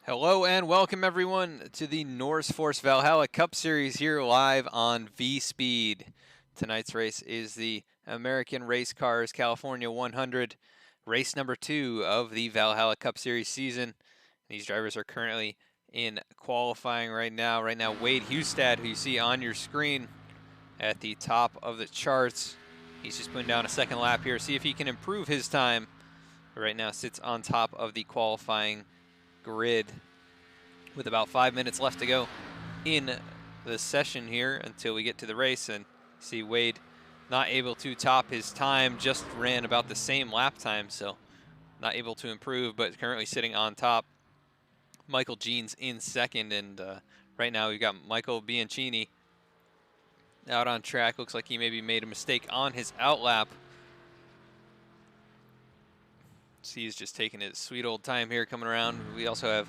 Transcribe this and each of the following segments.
Hello and welcome everyone to the NORSEFORCE Valhalla Cup Series here live on V-Speed. Tonight's race is the American Race Cars California 100, race number 2 of the Valhalla Cup Series season. These drivers are currently in qualifying right now. Wade Hustad, who you see on your screen at the top of the charts, he's just putting down a second lap here, see if he can improve his time. Right now sits on top of the qualifying grid with about 5 minutes left to go in the session here until we get to the race. And see Wade not able to top his time, just ran about the same lap time, so not able to improve, but currently sitting on top. Michael Jeans in second, and right now we've got Michael Bianchini out on track. Looks like he maybe made a mistake on his outlap. So he's just taking his sweet old time here coming around. We also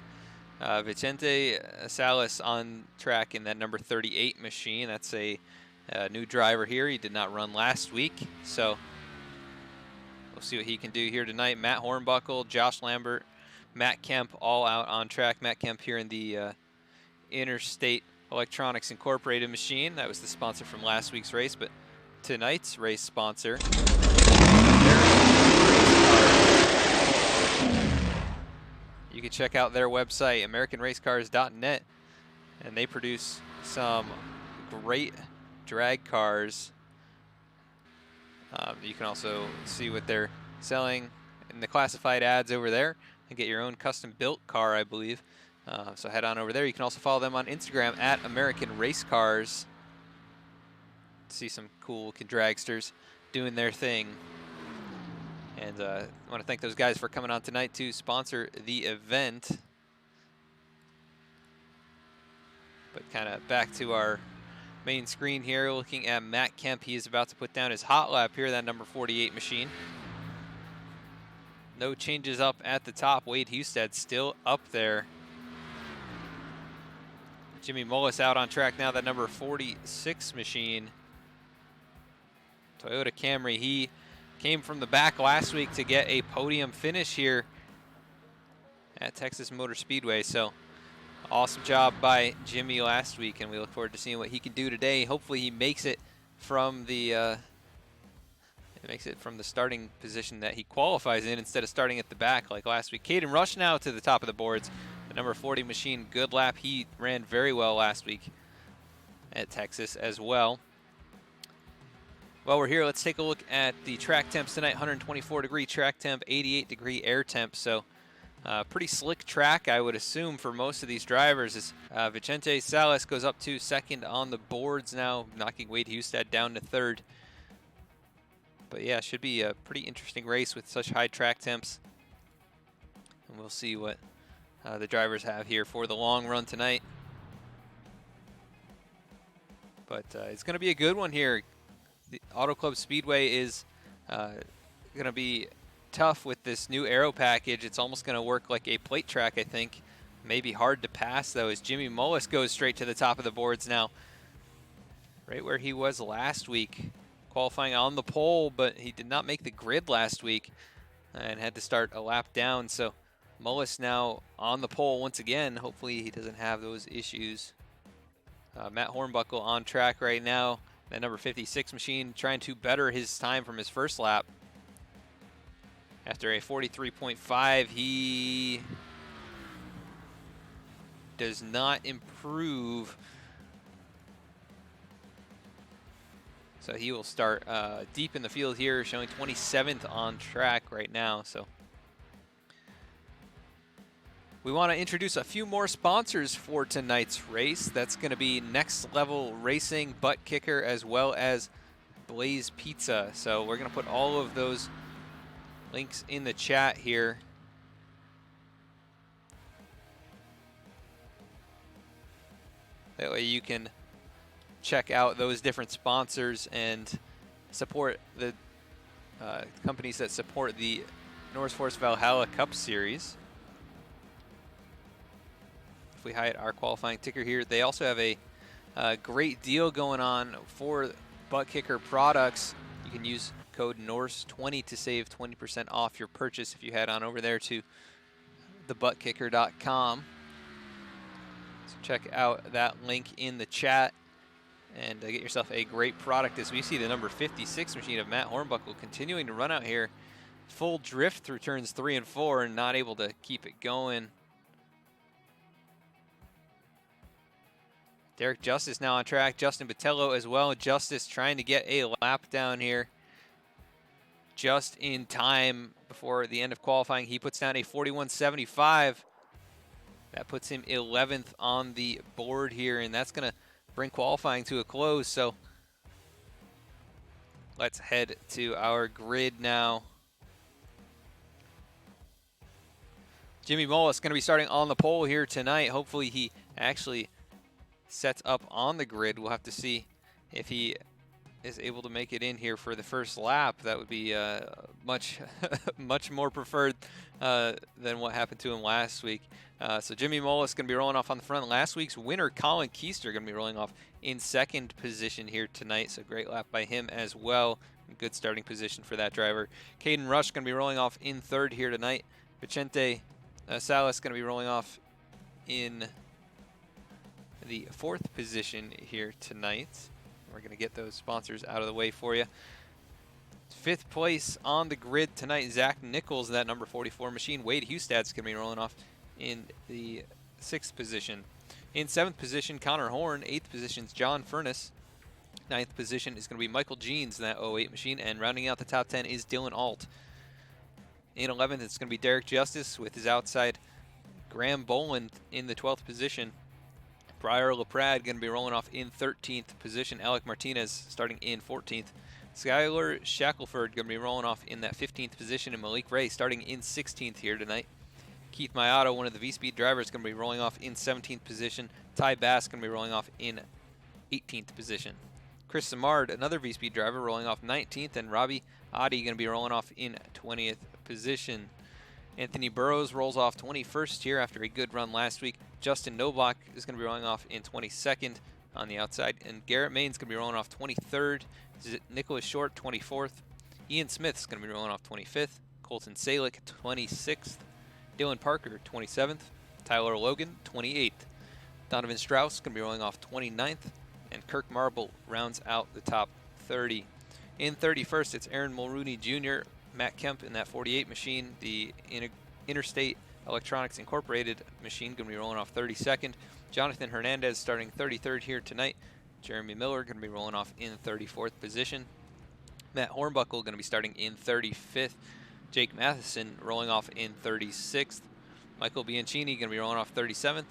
have Vicente Salas on track in that number 38 machine. That's a new driver here. He did not run last week, so we'll see what he can do here tonight. Matt Hornbuckle, Josh Lambert, Matt Kemp all out on track. Matt Kemp here in the Interstate Electronics Incorporated machine. That was the sponsor from last week's race, but tonight's race sponsor, you can check out their website, AmericanRaceCars.net, and they produce some great drag cars. You can also see what they're selling in the classified ads over there and get your own custom-built car, I believe. So head on over there. You can also follow them on Instagram at American Race Cars. See some cool dragsters doing their thing. And I want to thank those guys for coming on tonight to sponsor the event. But kind of back to our main screen here, looking at Matt Kemp. He is about to put down his hot lap here, that number 48 machine. No changes up at the top. Wade Hustad still up there. Jimmy Mullis out on track now, that number 46 machine. Toyota Camry, he came from the back last week to get a podium finish here at Texas Motor Speedway. So awesome job by Jimmy last week, and we look forward to seeing what he can do today. Hopefully he makes it from the starting position that he qualifies in instead of starting at the back like last week. Caden Rush now to the top of the boards. The number 40 machine, good lap. He ran very well last week at Texas as well. While we're here, let's take a look at the track temps tonight. 124 degree track temp, 88 degree air temp. So pretty slick track, I would assume, for most of these drivers. As Vicente Salas goes up to second on the boards now, knocking Wade Hustad down to third. But yeah, should be a pretty interesting race with such high track temps. And we'll see what the drivers have here for the long run tonight. But it's going to be a good one here. The Auto Club Speedway is going to be tough with this new aero package. It's almost going to work like a plate track, I think. Maybe hard to pass, though, as Jimmy Mullis goes straight to the top of the boards now. Right where he was last week, qualifying on the pole, but he did not make the grid last week and had to start a lap down. So Mullis now on the pole once again. Hopefully he doesn't have those issues. Matt Hornbuckle on track right now. That number 56 machine trying to better his time from his first lap. After a 43.5, he does not improve. So he will start deep in the field here, showing 27th on track right now. So we want to introduce a few more sponsors for tonight's race. That's going to be Next Level Racing, Butt Kicker, as well as Blaze Pizza. So we're going to put all of those links in the chat here. That way you can check out those different sponsors and support the companies that support the NORSEFORCE Valhalla Cup Series. If we hide our qualifying ticker here, they also have a great deal going on for Butt Kicker products. You can use code NORSE20 to save 20% off your purchase if you head on over there to thebuttkicker.com. So check out that link in the chat and get yourself a great product as we see the number 56 machine of Matt Hornbuckle continuing to run out here. Full drift through turns 3 and 4 and not able to keep it going. Derek Justice now on track. Justin Botello as well. Justice trying to get a lap down here just in time before the end of qualifying. He puts down a 41.75. That puts him 11th on the board here, and that's going to bring qualifying to a close. So let's head to our grid now. Jimmy Mullis going to be starting on the pole here tonight. Hopefully he actually sets up on the grid. We'll have to see if he is able to make it in here for the first lap. That would be much much more preferred than what happened to him last week. So Jimmy Mullis going to be rolling off on the front. Last week's winner, Colin Keister, going to be rolling off in second position here tonight. So great lap by him as well. Good starting position for that driver. Caden Rush going to be rolling off in third here tonight. Vicente Salas going to be rolling off in the fourth position here tonight. We're going to get those sponsors out of the way for you. Fifth place on the grid tonight, Zach Nichols, that number 44 machine. Wade Hustad's going to be rolling off in the sixth position. In seventh position, Connor Horn. Eighth position is John Furness. Ninth position is going to be Michael Jeans in that 08 machine. And rounding out the top 10 is Dylan Alt. In 11th, it's going to be Derek Justice with his outside Graham Boland in the 12th position. Briar LaPrade going to be rolling off in 13th position. Alec Martinez starting in 14th. Skylar Shackelford going to be rolling off in that 15th position. And Malik Ray starting in 16th here tonight. Keith Mayato, one of the V-Speed drivers, going to be rolling off in 17th position. Ty Bass going to be rolling off in 18th position. Chris Samard, another V-Speed driver, rolling off 19th. And Robbie Adi going to be rolling off in 20th position. Anthony Burrows rolls off 21st here after a good run last week. Justin Noblock is going to be rolling off in 22nd on the outside. And Garrett Main's going to be rolling off 23rd. Nicholas Short, 24th. Ian Smith's going to be rolling off 25th. Colton Salick, 26th. Dylan Parker, 27th. Tyler Logan, 28th. Donovan Strauss going to be rolling off 29th. And Kirk Marble rounds out the top 30. In 31st, it's Aaron Mulrooney Jr., Matt Kemp in that 48 machine, the Interstate Electronics Incorporated machine, going to be rolling off 32nd. Jonathan Hernandez starting 33rd here tonight. Jeremy Miller going to be rolling off in 34th position. Matt Hornbuckle going to be starting in 35th. Jake Matheson rolling off in 36th. Michael Bianchini going to be rolling off 37th.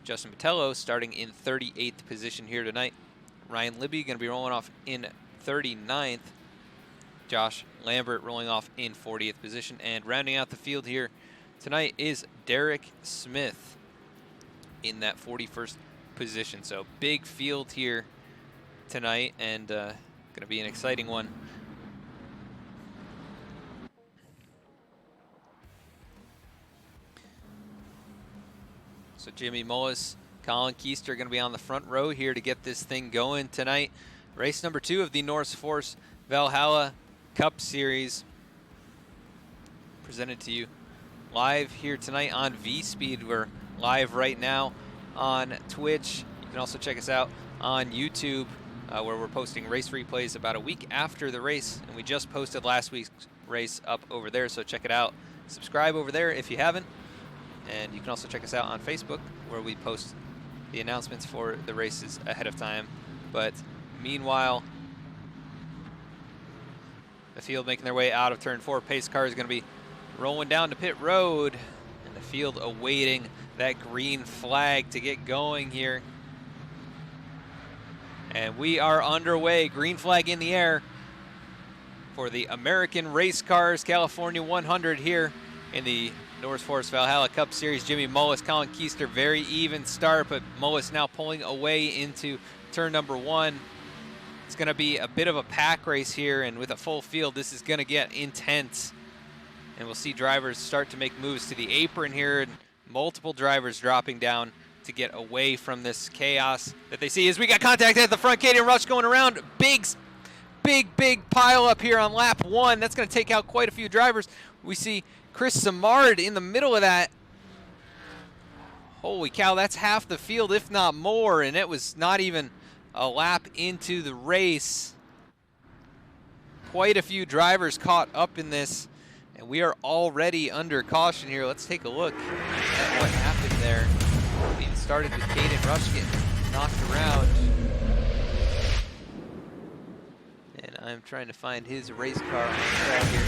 Justin Botello starting in 38th position here tonight. Ryan Libby going to be rolling off in 39th. Josh Lambert rolling off in 40th position. And rounding out the field here tonight is Derek Smith in that 41st position. So big field here tonight, and going to be an exciting one. So Jimmy Mullis, Colin Keister going to be on the front row here to get this thing going tonight. Race number 2 of the NORSEFORCE Valhalla Cup Series, presented to you live here tonight on V-Speed. We're live right now on Twitch. You can also check us out on YouTube, where we're posting race replays about a week after the race, and we just posted last week's race up over there, so check it out. Subscribe over there if you haven't, and you can also check us out on Facebook, where we post the announcements for the races ahead of time. But meanwhile, the field making their way out of turn 4. Pace car is going to be rolling down to pit road, and the field awaiting that green flag to get going here. And we are underway. Green flag in the air for the American Race Cars California 100 here in the NORSEFORCE Valhalla Cup Series. Jimmy Mullis, Colin Keister, very even start, but Mullis now pulling away into turn number 1. It's going to be a bit of a pack race here, and with a full field, this is going to get intense. And we'll see drivers start to make moves to the apron here, and multiple drivers dropping down to get away from this chaos that they see. As we got contact at the front, Caden Rush going around. Big pile up here on lap 1. That's going to take out quite a few drivers. We see Chris Samard in the middle of that. Holy cow, that's half the field, if not more, and it was not even a lap into the race. Quite a few drivers caught up in this, and we are already under caution here. Let's take a look at what happened there. It started with Caden Rush getting knocked around. And I'm trying to find his race car on the track here.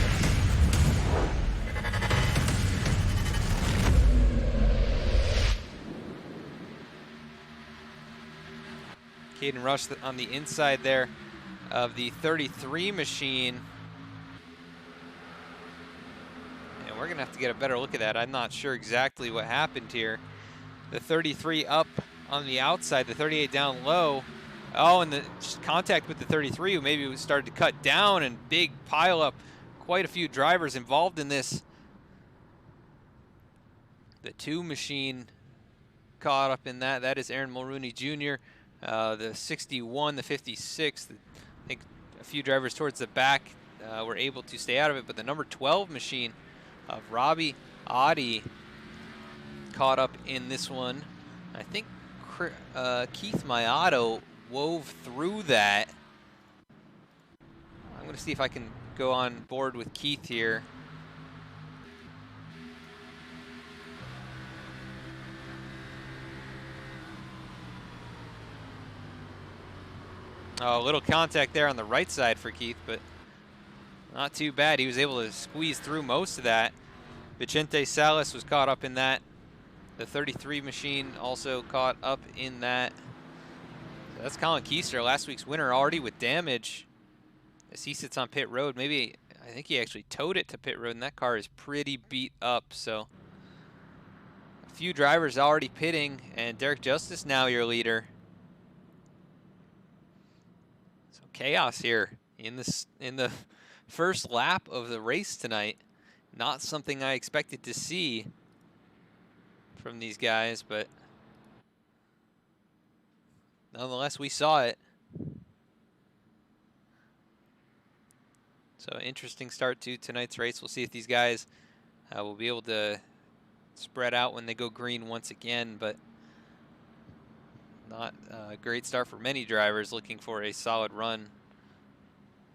Caden Rush on the inside there of the 33 machine. And we're gonna have to get a better look at that. I'm not sure exactly what happened here. The 33 up on the outside, the 38 down low. Oh, and the contact with the 33 who maybe started to cut down, and big pile up. Quite a few drivers involved in this. The 2 machine caught up in that. That is Aaron Mulrooney Jr. The 61, the 56, I think a few drivers towards the back were able to stay out of it, but the number 12 machine of Robbie Audi caught up in this one. I think Keith Mayato wove through that. I'm going to see if I can go on board with Keith here. Oh, a little contact there on the right side for Keith, but not too bad. He was able to squeeze through most of that. Vicente Salas was caught up in that. The 33 machine also caught up in that. So that's Colin Keister, last week's winner, already with damage as he sits on pit road. Maybe, I think he actually towed it to pit road, and that car is pretty beat up. So a few drivers already pitting, and Derek Justice now your leader. Chaos here in the first lap of the race tonight. Not something I expected to see from these guys, but nonetheless we saw it. So interesting start to tonight's race. We'll see if these guys will be able to spread out when they go green once again, but not a great start for many drivers looking for a solid run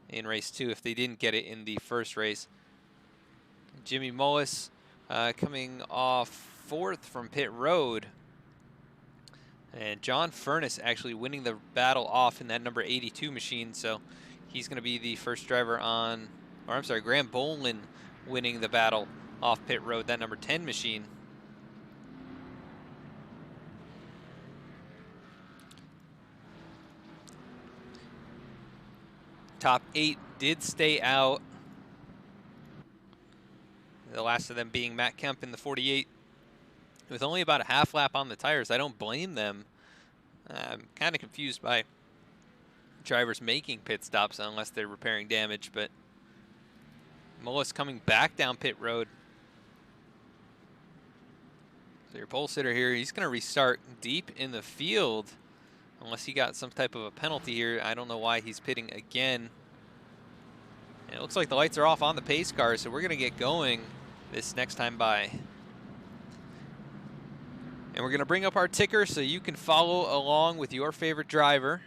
in race 2 if they didn't get it in the first race. Jimmy Mullis coming off 4th from pit road. And John Furness actually winning the battle off in that number 82 machine. So he's going to be the first driver on, or I'm sorry, Graham Bolin winning the battle off pit road, that number 10 machine. Top 8 did stay out. The last of them being Matt Kemp in the 48. With only about a half lap on the tires, I don't blame them. I'm kind of confused by drivers making pit stops unless they're repairing damage, but Mullis coming back down pit road. So your pole sitter here, he's going to restart deep in the field. Unless he got some type of a penalty here. I don't know why he's pitting again. And it looks like the lights are off on the pace car, so we're going to get going this next time by. And we're going to bring up our ticker so you can follow along with your favorite driver.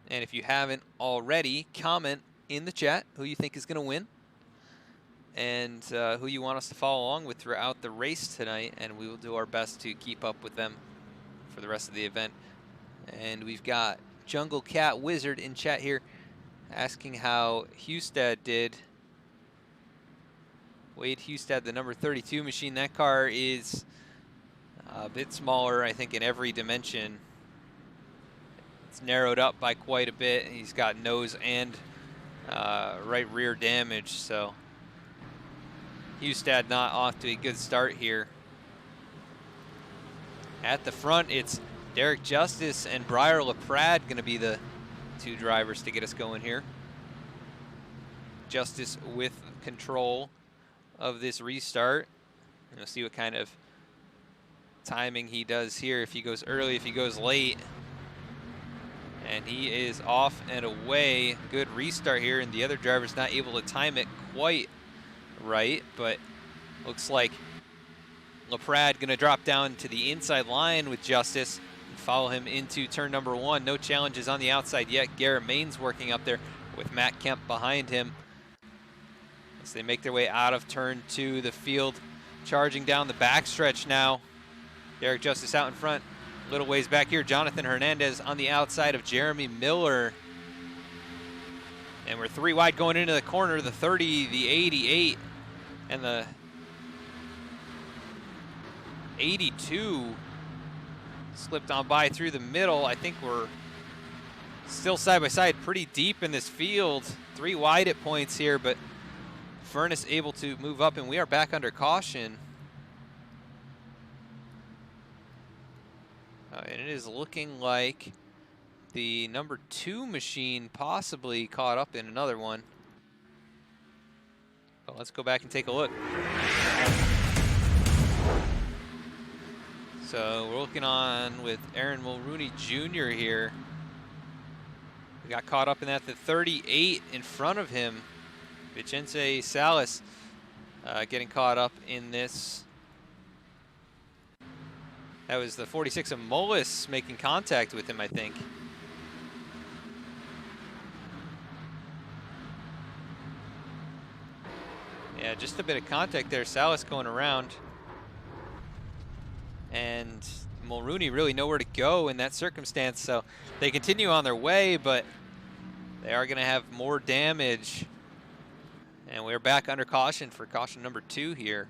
And if you haven't already, comment in the chat who you think is going to win and who you want us to follow along with throughout the race tonight, and we will do our best to keep up with them for the rest of the event. And we've got Jungle Cat Wizard in chat here asking how Hustad did. Wade Hustad, the number 32 machine. That car is a bit smaller, I think, in every dimension. It's narrowed up by quite a bit. He's got nose and right rear damage, so Hustad not off to a good start here. At the front, it's Derek Justice and Briar LaPrade going to be the 2 drivers to get us going here. Justice with control of this restart. We'll see what kind of timing he does here, if he goes early, if he goes late. And he is off and away. Good restart here, and the other driver's not able to time it quite right, but looks like LaPrade going to drop down to the inside line with Justice and follow him into turn number 1. No challenges on the outside yet. Garrett Main's working up there with Matt Kemp behind him. As they make their way out of turn 2, the field charging down the backstretch now. Derek Justice out in front. Little ways back here, Jonathan Hernandez on the outside of Jeremy Miller. And we're 3 wide going into the corner, the 30, the 88, and the 82 slipped on by through the middle. I think we're still side by side pretty deep in this field. 3 wide at points here, but Furness able to move up, and we are back under caution. And it is looking like the number 2 machine possibly caught up in another one. But let's go back and take a look. So we're looking on with Aaron Mulrooney Jr. here. We got caught up in that, the 38 in front of him. Vicente Salas getting caught up in this. That was the 46 of Mullis making contact with him, I think. Yeah, just a bit of contact there. Salas going around. And Mulrooney really nowhere to go in that circumstance, so they continue on their way, but they are going to have more damage. And we're back under caution for caution number 2 here.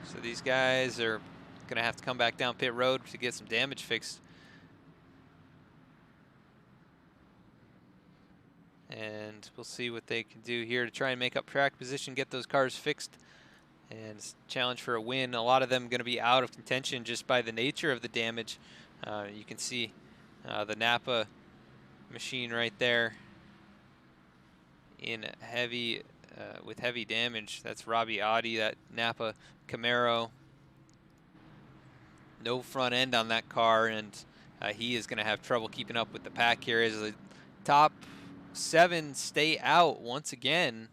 So these guys are going to have to come back down pit road to get some damage fixed. And we'll see what they can do here to try and make up track position, get those cars fixed, and challenge for a win. A lot of them going to be out of contention just by the nature of the damage. You can see the Napa machine right there in heavy, with heavy damage. That's Robbie Audi, that Napa Camaro. No front end on that car, and he is going to have trouble keeping up with the pack here as the top 7 stay out once again.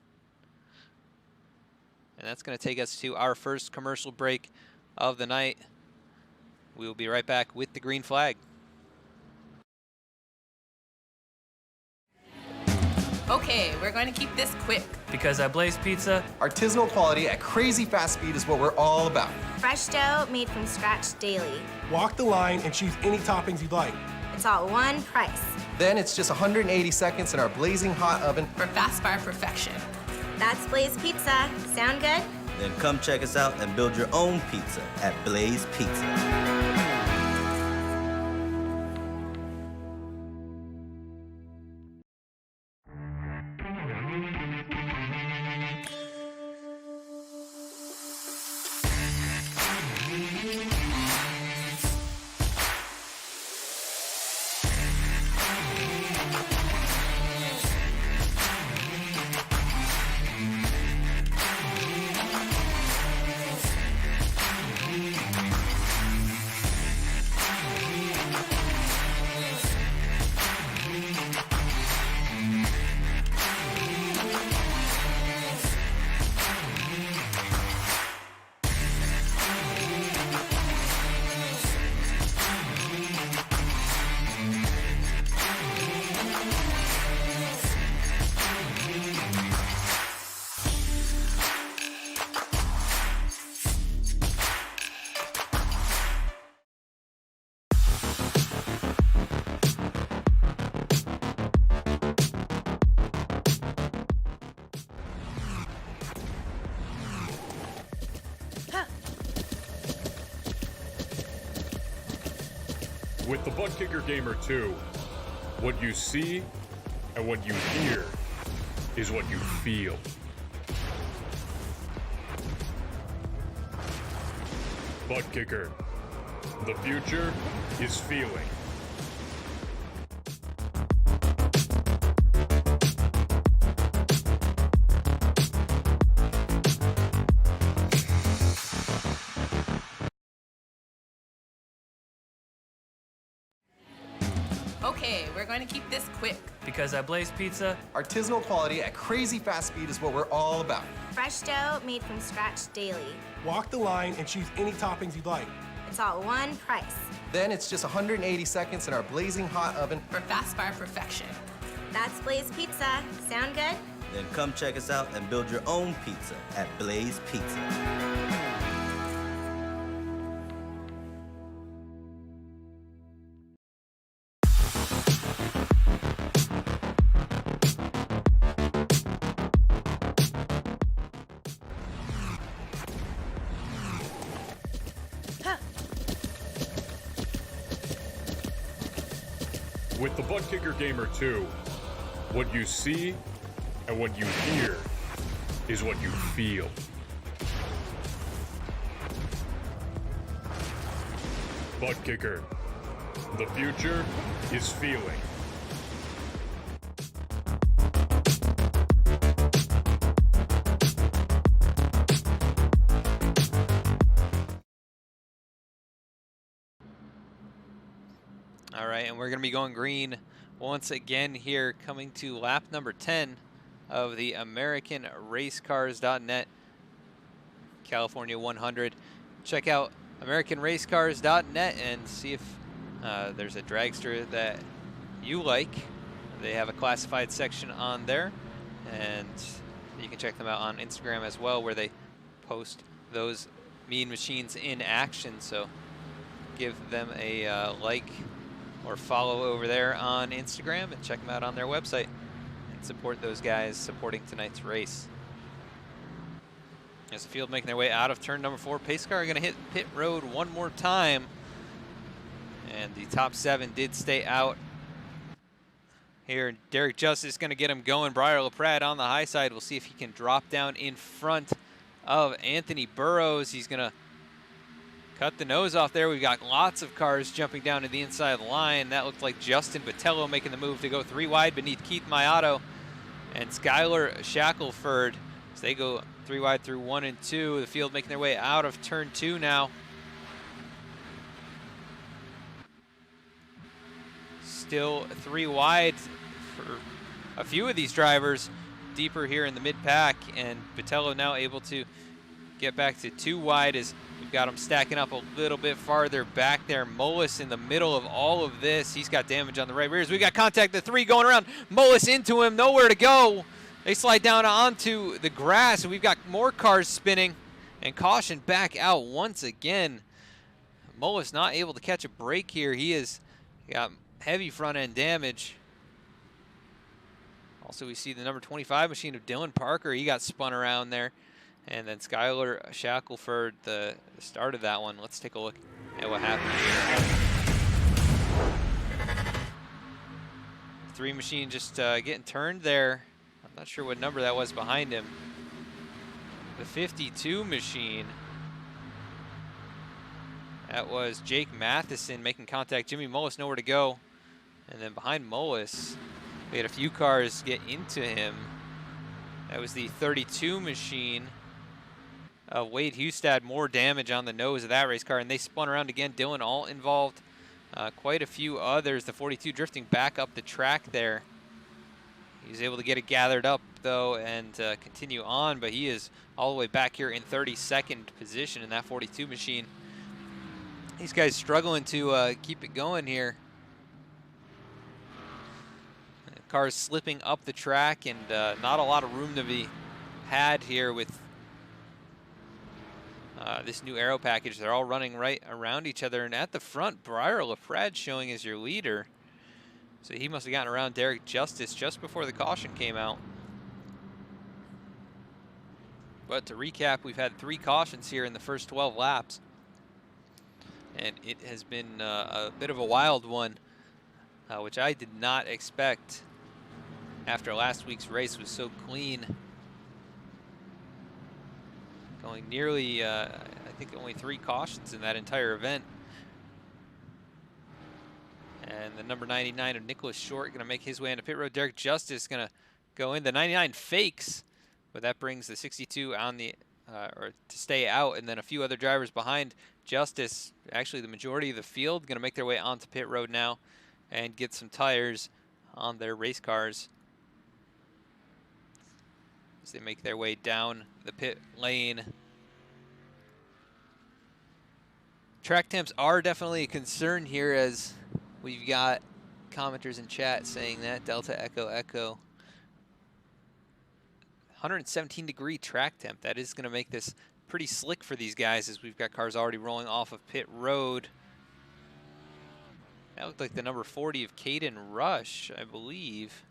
And that's going to take us to our first commercial break of the night. We will be right back with the green flag. Okay, we're going to keep this quick. Because at Blaze Pizza, artisanal quality at crazy fast speed is what we're all about. Fresh dough made from scratch daily. Walk the line and choose any toppings you'd like. It's all one price. Then it's just 180 seconds in our blazing hot oven For fast bar perfection. That's Blaze Pizza. Sound good? Then come check us out and build your own pizza at Blaze Pizza. With the Butt Kicker Gamer 2, what you see and what you hear is what you feel. Butt Kicker. The future is feeling. Okay, we're going to keep this quick. Because at Blaze Pizza, Artisanal quality at crazy fast speed is what we're all about. Fresh dough made from scratch daily. Walk the line and choose any toppings you'd like. It's all one price. Then it's just 180 seconds in our blazing hot oven. For fast fire perfection. That's Blaze Pizza. Sound good? Then come check us out and build your own pizza at Blaze Pizza. With the Butt Kicker Gamer 2, what you see and what you hear is what you feel. Butt Kicker. The future is feeling. All right, and we're going to be going green once again here, coming to lap number 10 of the AmericanRaceCars.net California 100. Check out AmericanRaceCars.net and see if there's a dragster that you like. They have a classified section on there, and you can check them out on Instagram as well, where they post those mean machines in action. So give them a like or follow over there on Instagram and check them out on their website and support those guys supporting tonight's race. As the field making their way out of turn number 4, pace car going to hit pit road one more time, and the top 7 did stay out. Here, Derek Justice going to get him going. Briar LaPrade on the high side. We'll see if he can drop down in front of Anthony Burrows. He's going to cut the nose off there. We've got lots of cars jumping down to the inside line. That looked like Justin Botello making the move to go 3 wide beneath Keith Mayato and Skylar Shackelford. So they go 3 wide through 1 and 2. The field making their way out of turn 2 now. Still 3 wide for a few of these drivers deeper here in the mid-pack, and Botello now able to get back to 2 wide as we've got him stacking up a little bit farther back there. Mullis in the middle of all of this. He's got damage on the right rears. We got contact, the 3 going around. Mullis into him, nowhere to go. They slide down onto the grass, and we've got more cars spinning, and caution back out once again. Mullis not able to catch a break here. He has got heavy front end damage. Also, we see the number 25 machine of Dylan Parker. He got spun around there. And then Skylar Shackelford, the start of that one. Let's take a look at what happened here. 3 machine just getting turned there. I'm not sure what number that was behind him. The 52 machine. That was Jake Matheson making contact. Jimmy Mullis nowhere to go. And then behind Mullis, we had a few cars get into him. That was the 32 machine. Wade Hustad, more damage on the nose of that race car, and they spun around again. Dylan all involved. Quite a few others. The 42 drifting back up the track there. He's able to get it gathered up, though, and continue on, but he is all the way back here in 32nd position in that 42 machine. These guys struggling to keep it going here. The car's slipping up the track, and not a lot of room to be had here with this new aero package. They're all running right around each other, and at the front, Briar LaPrade showing as your leader. So he must have gotten around Derek Justice just before the caution came out. But to recap, we've had 3 cautions here in the first 12 laps. And it has been a bit of a wild one, which I did not expect after last week's race was so clean. Going nearly, I think only 3 cautions in that entire event. And the number 99 of Nicholas Short going to make his way into pit road. Derek Justice going to go in. The 99 fakes, but that brings the 62 on the, or to stay out, and then a few other drivers behind Justice. Actually, the majority of the field going to make their way onto pit road now and get some tires on their race cars as they make their way down the pit lane. Track temps are definitely a concern here, as we've got commenters in chat saying that. Delta Echo Echo. 117-degree track temp. That is going to make this pretty slick for these guys, as we've got cars already rolling off of pit road. That looked like the number 40 of Caden Rush, I believe.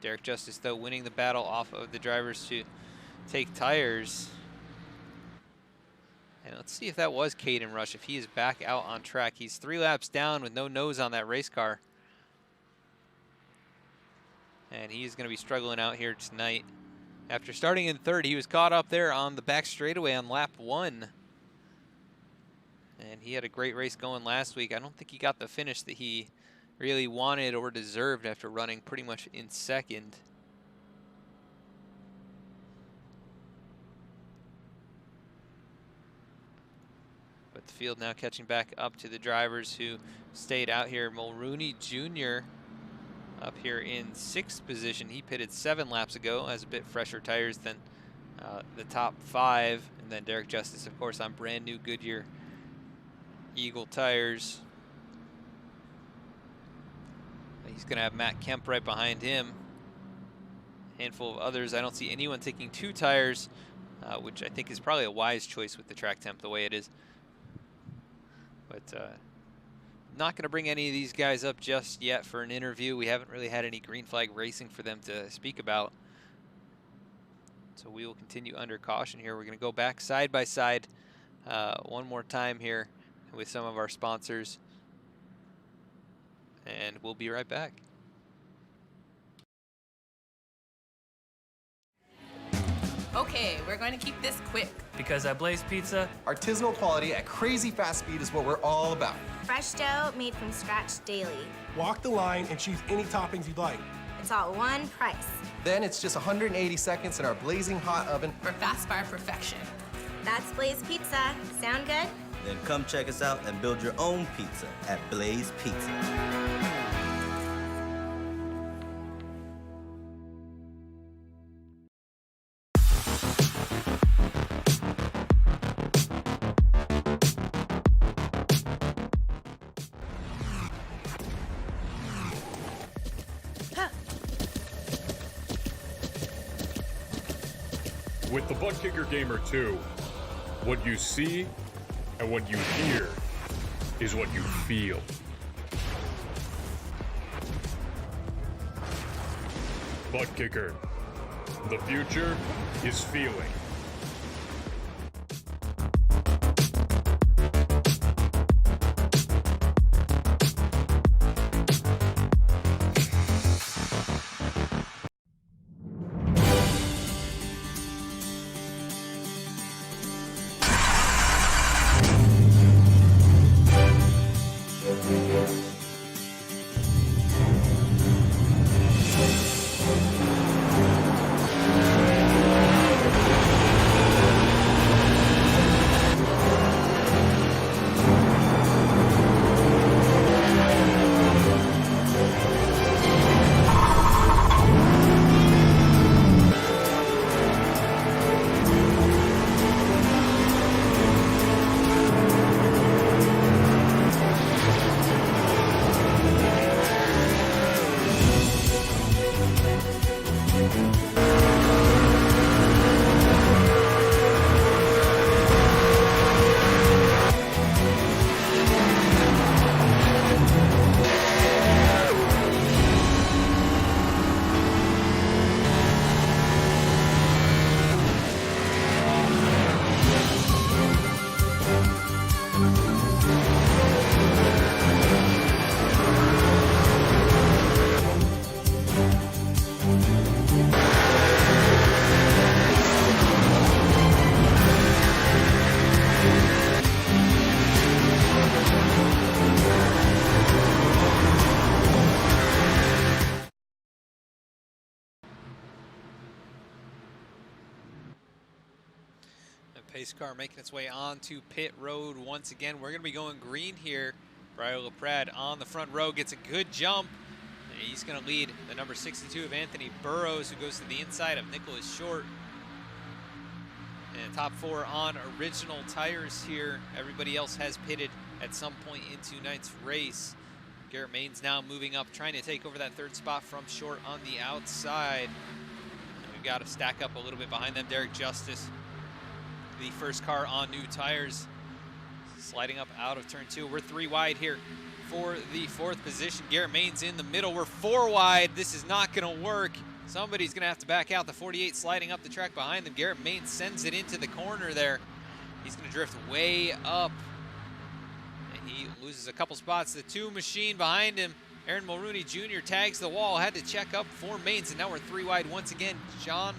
Derek Justice, though, winning the battle off of the drivers to take tires. And let's see if that was Caden Rush, if he is back out on track. He's 3 laps down with no nose on that race car. And he's going to be struggling out here tonight. After starting in 3rd, he was caught up there on the back straightaway on lap 1. And he had a great race going last week. I don't think he got the finish that he really wanted or deserved after running pretty much in 2nd. But the field now catching back up to the drivers who stayed out here. Mulrooney Jr. up here in 6th position. He pitted 7 laps ago, has a bit fresher tires than the top 5. And then Derek Justice, of course, on brand new Goodyear Eagle tires. He's going to have Matt Kemp right behind him. A handful of others. I don't see anyone taking 2 tires, which I think is probably a wise choice with the track temp the way it is. But not going to bring any of these guys up just yet for an interview. We haven't really had any green flag racing for them to speak about. So we will continue under caution here. We're going to go back side by side one more time here with some of our sponsors. And we'll be right back. Okay, we're going to keep this quick. Because at Blaze Pizza, Artisanal quality at crazy fast speed is what we're all about. Fresh dough made from scratch daily. Walk the line and choose any toppings you'd like. It's all one price. Then it's just 180 seconds in our blazing hot oven. For fast fire perfection. That's Blaze Pizza. Sound good? Then come check us out and build your own pizza at Blaze Pizza. With the Butt Kicker Gamer 2, what you see and what you hear is what you feel. Butt Kicker. The future is feeling. Pace car making its way onto pit road once again. We're going to be going green here. Briar LaPrade on the front row gets a good jump. And he's going to lead the number 62 of Anthony Burrows, who goes to the inside of Nicholas Short. And top 4 on original tires here. Everybody else has pitted at some point in tonight's race. Garrett Maines now moving up, trying to take over that 3rd spot from Short on the outside. And we've got to stack up a little bit behind them. Derek Justice, the first car on new tires, sliding up out of turn 2. We're 3 wide here for the 4th position. Garrett Maines in the middle. We're 4 wide. This is not going to work. Somebody's going to have to back out. The 48 sliding up the track behind them. Garrett Maines sends it into the corner there. He's going to drift way up. And he loses a couple spots. The 2 machine behind him, Aaron Mulrooney Jr. tags the wall. Had to check up for Maines, and now we're 3 wide once again. John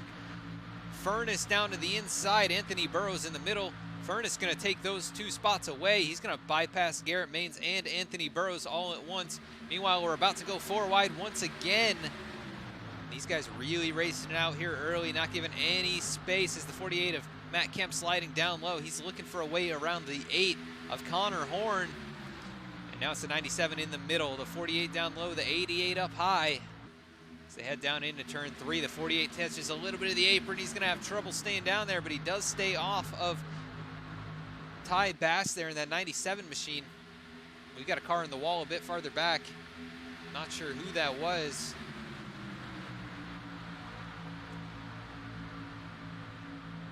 Furness down to the inside. Anthony Burrows in the middle. Furness going to take those 2 spots away. He's going to bypass Garrett Maines and Anthony Burrows all at once. Meanwhile, we're about to go 4 wide once again. These guys really racing it out here early, not giving any space as the 48 of Matt Kemp sliding down low. He's looking for a way around the 8 of Connor Horn. And now it's the 97 in the middle, the 48 down low, the 88 up high. As they head down into turn 3, the 48 touches a little bit of the apron. He's going to have trouble staying down there, but he does stay off of Ty Bass there in that 97 machine. We've got a car in the wall a bit farther back. Not sure who that was.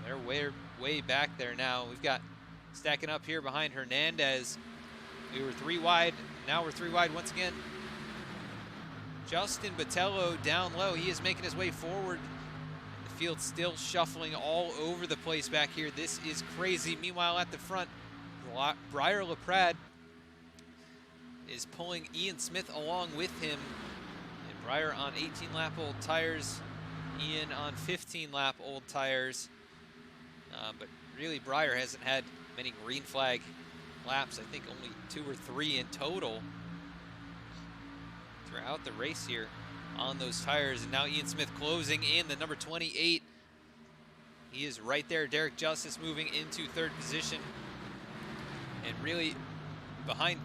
They're way back there now. We've got stacking up here behind Hernandez. We were 3 wide. Now we're 3 wide once again. Justin Botello down low. He is making his way forward. The field still shuffling all over the place back here. This is crazy. Meanwhile, at the front, Briar LaPrade is pulling Ian Smith along with him. And Briar on 18-lap old tires. Ian on 15-lap old tires. But really, Briar hasn't had many green flag laps. I think only 2 or 3 in total throughout the race here on those tires. And now Ian Smith closing in, the number 28. He is right there. Derek Justice moving into 3rd position. And really, behind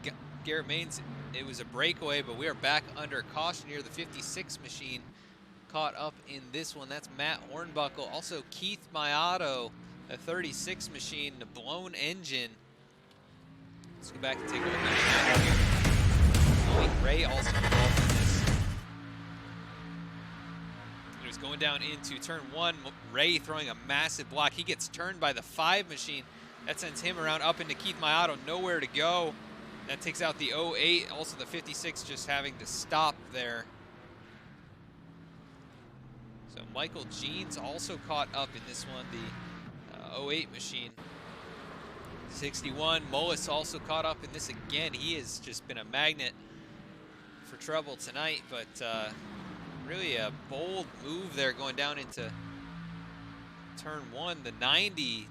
Garrett Maines, it was a breakaway, but we are back under caution here. The 56 machine caught up in this one. That's Matt Hornbuckle. Also, Keith Mayato, a 36 machine, a blown engine. Let's go back and take a look at it here. Mike Ray also involved in this. It was going down into turn 1. Ray throwing a massive block. He gets turned by the 5 machine. That sends him around up into Keith Mayato, nowhere to go. That takes out the 08, also the 56 just having to stop there. So Michael Jeans also caught up in this one, the 08 machine. 61, Mullis also caught up in this again. He has just been a magnet for trouble tonight, but really a bold move there going down into turn 1. The 90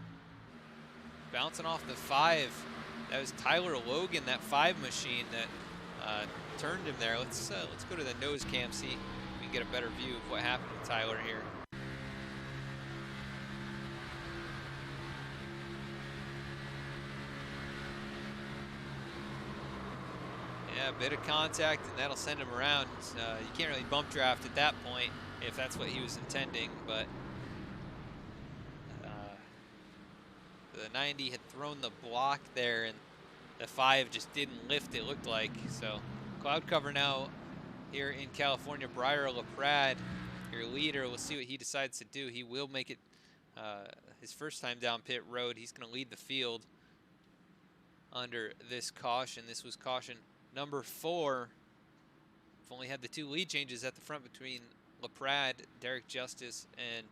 bouncing off the 5. That was Tyler Logan, that 5 machine that turned him there. Let's go to the nose cam, see if we can get a better view of what happened with Tyler here. Yeah, a bit of contact, and that'll send him around. You can't really bump draft at that point if that's what he was intending, but the 90 had thrown the block there, and the 5 just didn't lift, it looked like. So cloud cover now here in California. Briar LaPrade, your leader. We'll see what he decides to do. He will make it his first time down pit road. He's going to lead the field under this caution. This was caution number 4. We've only had the 2 lead changes at the front between LaPrade, Derek Justice, and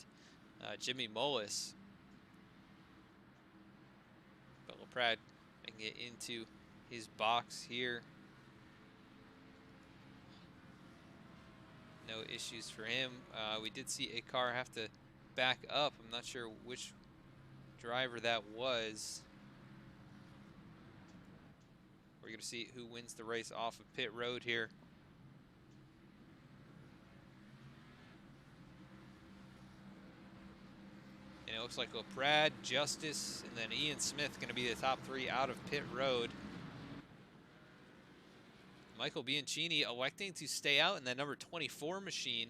Jimmy Mullis. But LaPrade can get into his box here. No issues for him. We did see a car have to back up. I'm not sure which driver that was. We're going to see who wins the race off of pit road here. And And it looks like Brad, Justice, and then Ian Smith going to be the top 3 out of pit road. Michael Bianchini electing to stay out in that number 24 machine.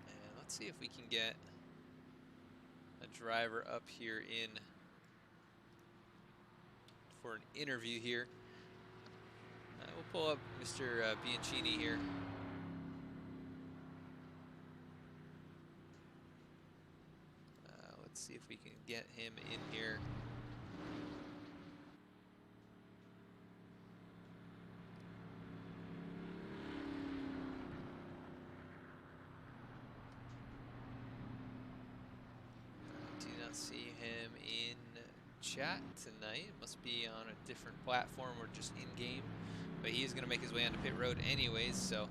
And let's see if we can get a driver up here in for an interview here. We'll pull up Mr. Bianchini here. Let's see if we can get him in here. Do not see him in chat tonight. Must be on a different platform or just in game. But he is going to make his way onto pit road anyways, so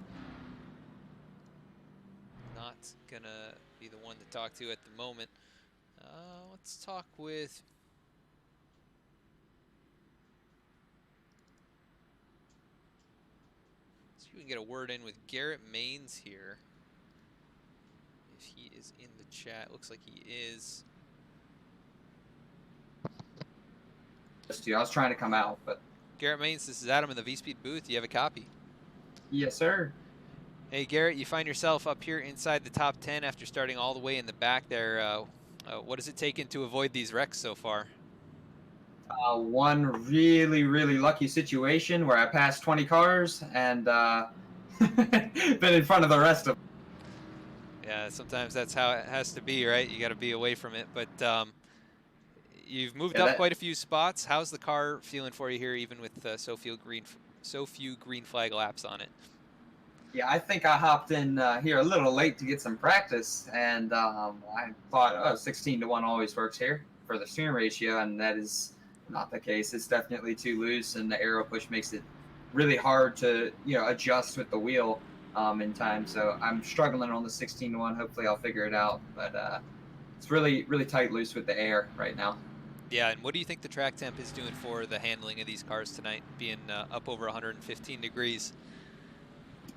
not going to be the one to talk to at the moment. Let's talk with see if we can get a word in with Garrett Maines here. If he is in the chat, looks like he is. I was trying to come out, but Garrett Maines, this is Adam in the V-Speed booth. You have a copy? yes, sir. Hey, Garrett, you find yourself up here inside the top 10 after starting all the way in the back there. What has it taken to avoid these wrecks so far? One really, really lucky situation where I passed 20 cars and been in front of the rest of them. Yeah, sometimes that's how it has to be, right? You got to be away from it. But you've moved up quite a few spots. How's the car feeling for you here, even with so few green flag laps on it? Yeah, I think I hopped in here a little late to get some practice, and I thought, oh, 16-1 always works here for the steering ratio, and that is not the case. It's definitely too loose, and the aero push makes it really hard to adjust with the wheel in time. So I'm struggling on the 16-1. Hopefully, I'll figure it out, but it's really, really tight loose with the air right now. Yeah, and what do you think the track temp is doing for the handling of these cars tonight, being up over 115 degrees?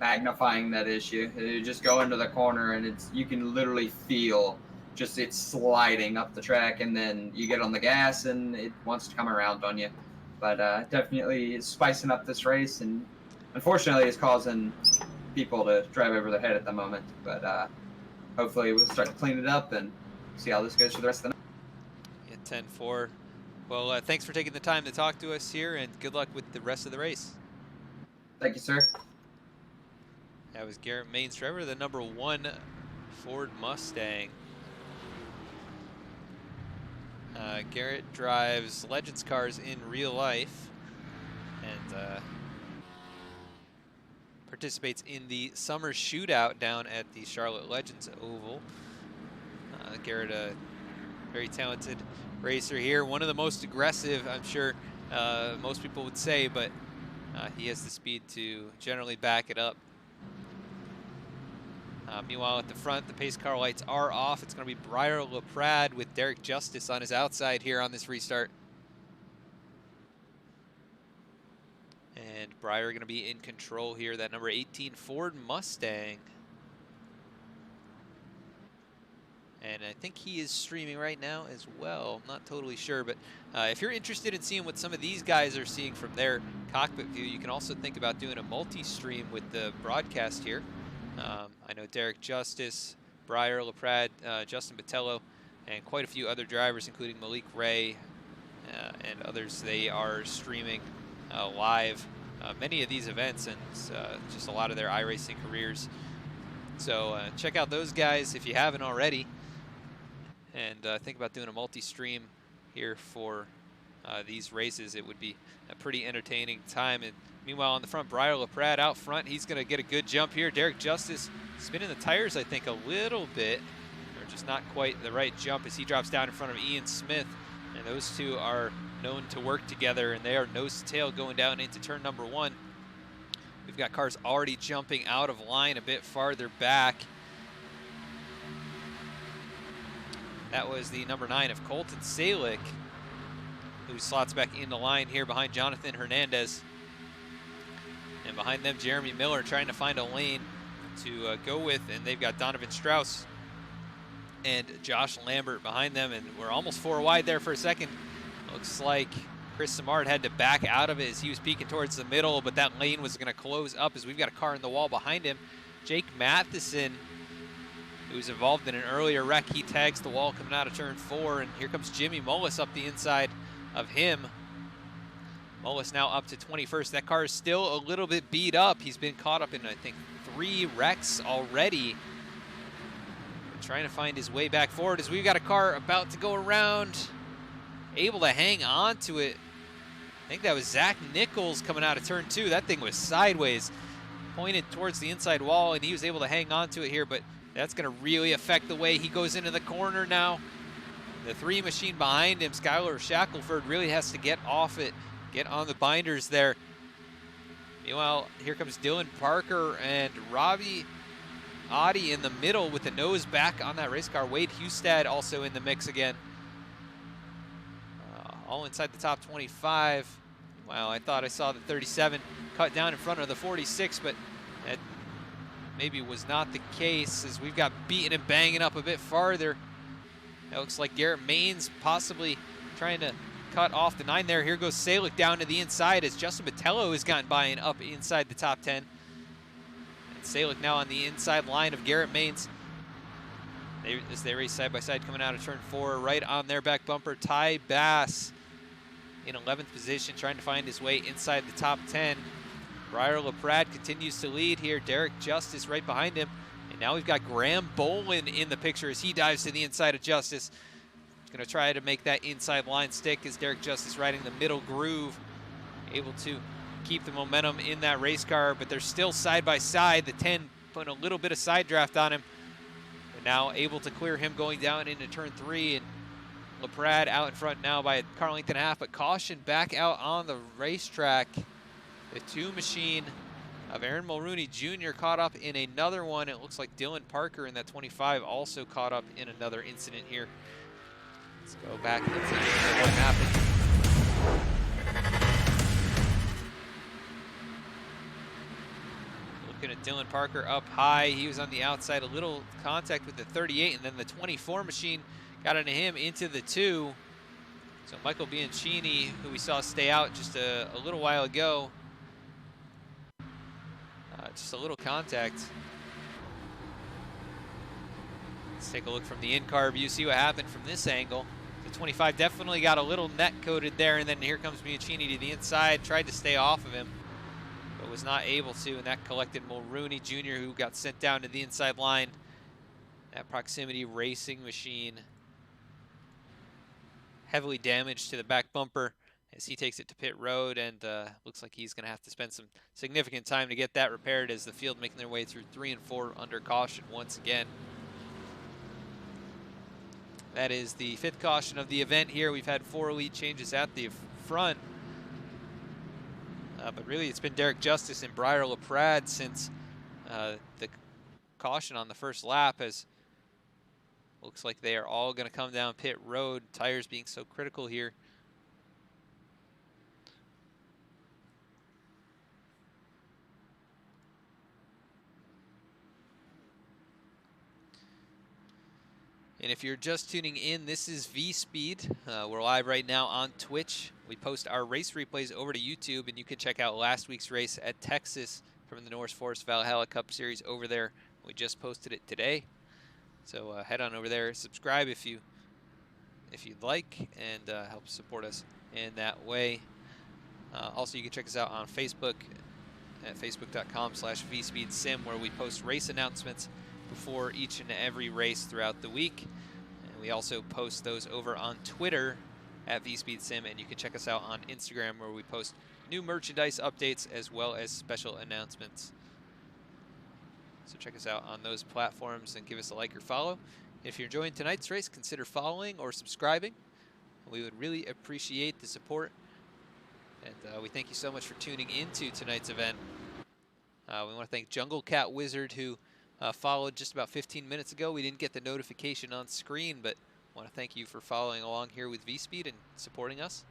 Magnifying that issue. You just go into the corner and you can literally feel just it sliding up the track, and then you get on the gas and it wants to come around on you. But definitely it's spicing up this race, and unfortunately it's causing people to drive over their head at the moment. But hopefully we'll start to clean it up and see how this goes for the rest of the night. Yeah, 10-4. Well, thanks for taking the time to talk to us here, and good luck with the rest of the race. Thank you, sir. That was Garrett Maines, driver of the number 1 Ford Mustang. Garrett drives Legends cars in real life and participates in the summer shootout down at the Charlotte Legends Oval. Garrett, a very talented racer here, one of the most aggressive, I'm sure most people would say, but he has the speed to generally back it up. Meanwhile, at the front, the pace car lights are off. It's going to be Briar LaPrade with Derek Justice on his outside here on this restart. And Briar going to be in control here, that number 18 Ford Mustang. And I think he is streaming right now as well. I'm not totally sure, but if you're interested in seeing what some of these guys are seeing from their cockpit view, you can also think about doing a multi-stream with the broadcast here. I know Derek Justice, Briar LaPrade, Justin Botello, and quite a few other drivers, including Malik Ray and others. They are streaming live many of these events and just a lot of their iRacing careers. So check out those guys if you haven't already, and think about doing a multi-stream here for these races. It would be a pretty entertaining time. And meanwhile, on the front, Briar LaPrade out front. He's going to get a good jump here. Derek Justice spinning the tires, I think, a little bit, or just not quite the right jump as he drops down in front of Ian Smith. And those two are known to work together, and they are nose to tail going down into turn number 1. We've got cars already jumping out of line a bit farther back. That was the number 9 of Colton Salick, who slots back into line here behind Jonathan Hernandez. And behind them, Jeremy Miller trying to find a lane. to go with, and they've got Donovan Strauss and Josh Lambert behind them, and we're almost 4 wide there for a second. Looks like Chris Samard had to back out of it as he was peeking towards the middle, but that lane was going to close up as we've got a car in the wall behind him. Jake Matheson, who was involved in an earlier wreck, he tags the wall coming out of turn 4, and here comes Jimmy Mullis up the inside of him. Mullis now up to 21st. That car is still a little bit beat up. He's been caught up in, I think, 3 wrecks already. Trying to find his way back forward as we've got a car about to go around, able to hang on to it. I think that was Zach Nichols coming out of turn 2. That thing was sideways, pointed towards the inside wall, and he was able to hang on to it here, but that's going to really affect the way he goes into the corner now. The 3 machine behind him, Skylar Shackelford, really has to get off it, get on the binders there. Meanwhile, here comes Dylan Parker and Robbie Audi in the middle with the nose back on that race car. Wade Hustad also in the mix again. All inside the top 25. Wow, I thought I saw the 37 cut down in front of the 46, but that maybe was not the case as we've got beating and banging up a bit farther. It looks like Garrett Maines possibly trying to cut off the 9 there. Here goes Salick down to the inside as Justin Botello has gotten by and up inside the top 10. And Salick now on the inside line of Garrett Maines. As they race side by side coming out of turn 4, right on their back bumper. Ty Bass in 11th position, trying to find his way inside the top 10. Briar LaPrade continues to lead here. Derek Justice right behind him. And now we've got Graham Bolin in the picture as he dives to the inside of Justice. He's going to try to make that inside line stick as Derek Justice riding the middle groove, able to keep the momentum in that race car, but they're still side by side. The 10 putting a little bit of side draft on him. They're now able to clear him going down into turn 3, and LaPrade out in front now by a car length and a half, but caution back out on the racetrack. The 2 machine of Aaron Mulrooney Jr. caught up in another one. It looks like Dylan Parker in that 25 also caught up in another incident here. Let's go back and see what happened. Looking at Dylan Parker up high. He was on the outside, a little contact with the 38, and then the 24 machine got into him into the 2. So Michael Bianchini, who we saw stay out just a little while ago, just a little contact. Let's take a look from the in-car view, see what happened from this angle. The 25 definitely got a little net coated there, and then here comes Bianchini to the inside, tried to stay off of him, but was not able to, and that collected Mulrooney Jr., who got sent down to the inside line. That proximity racing machine heavily damaged to the back bumper as he takes it to pit road, and looks like he's going to have to spend some significant time to get that repaired as the field making their way through 3 and 4 under caution once again. That is the 5th caution of the event here. We've had 4 lead changes at the front, but really it's been Derek Justice and Briar LaPrade since the caution on the first lap, as looks like they are all going to come down pit road, tires being so critical here. And if you're just tuning in, this is V-Speed. We're live right now on Twitch. We post our race replays over to YouTube, and you can check out last week's race at Texas from the NORSEFORCE Valhalla Cup Series over there. We just posted it today. So head on over there, subscribe if you'd like, and help support us in that way. Also, you can check us out on Facebook at facebook.com/VSpeedSim, where we post race announcements before each and every race throughout the week. And we also post those over on Twitter at VSpeedSim, and you can check us out on Instagram, where we post new merchandise updates as well as special announcements. So check us out on those platforms and give us a like or follow. If you're enjoying tonight's race, consider following or subscribing. We would really appreciate the support. And we thank you so much for tuning into tonight's event. We want to thank Jungle Cat Wizard, who followed just about 15 minutes ago. We didn't get the notification on screen, but I want to thank you for following along here with V-Speed and supporting us.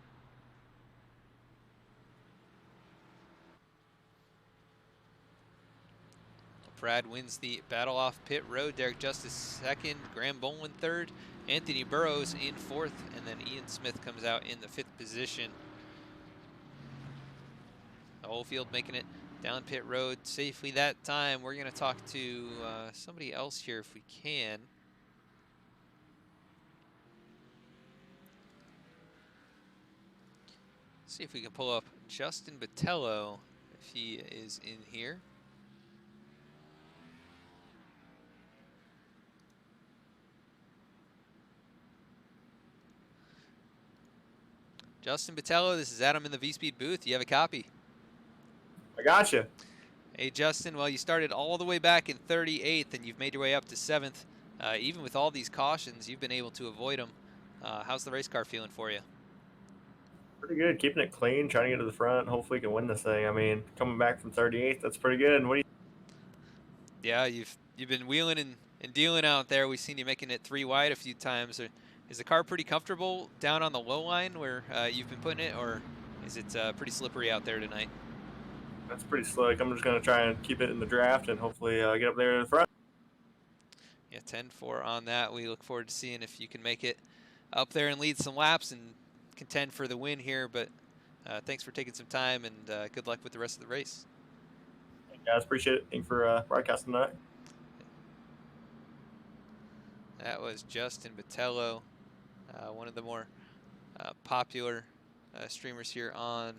LaPrade wins the battle off pit road. Derek Justice second, Graham Bolin third, Anthony Burrows in fourth, and then Ian Smith comes out in the 5th position. The whole field making it down pit road safely that time. We're going to talk to somebody else here if we can. See if we can pull up Justin Botello if he is in here. Justin Botello, this is Adam in the V-Speed booth. You have a copy? I got you. Hey, Justin, well, you started all the way back in 38th, and you've made your way up to 7th. Even with all these cautions, you've been able to avoid them. How's the race car feeling for you? Pretty good. Keeping it clean, trying to get to the front. Hopefully we can win this thing. I mean, coming back from 38th, that's pretty good. What do you... Yeah, you've been wheeling and dealing out there. We've seen you making it 3 wide a few times. Is the car pretty comfortable down on the low line where you've been putting it, or is it pretty slippery out there tonight? That's pretty slick. I'm just going to try and keep it in the draft and hopefully get up there in the front. Yeah, 10-4 on that. We look forward to seeing if you can make it up there and lead some laps and contend for the win here. But thanks for taking some time, and good luck with the rest of the race. Hey guys, appreciate it. Thanks for broadcasting tonight. That was Justin Botello, one of the more popular streamers here on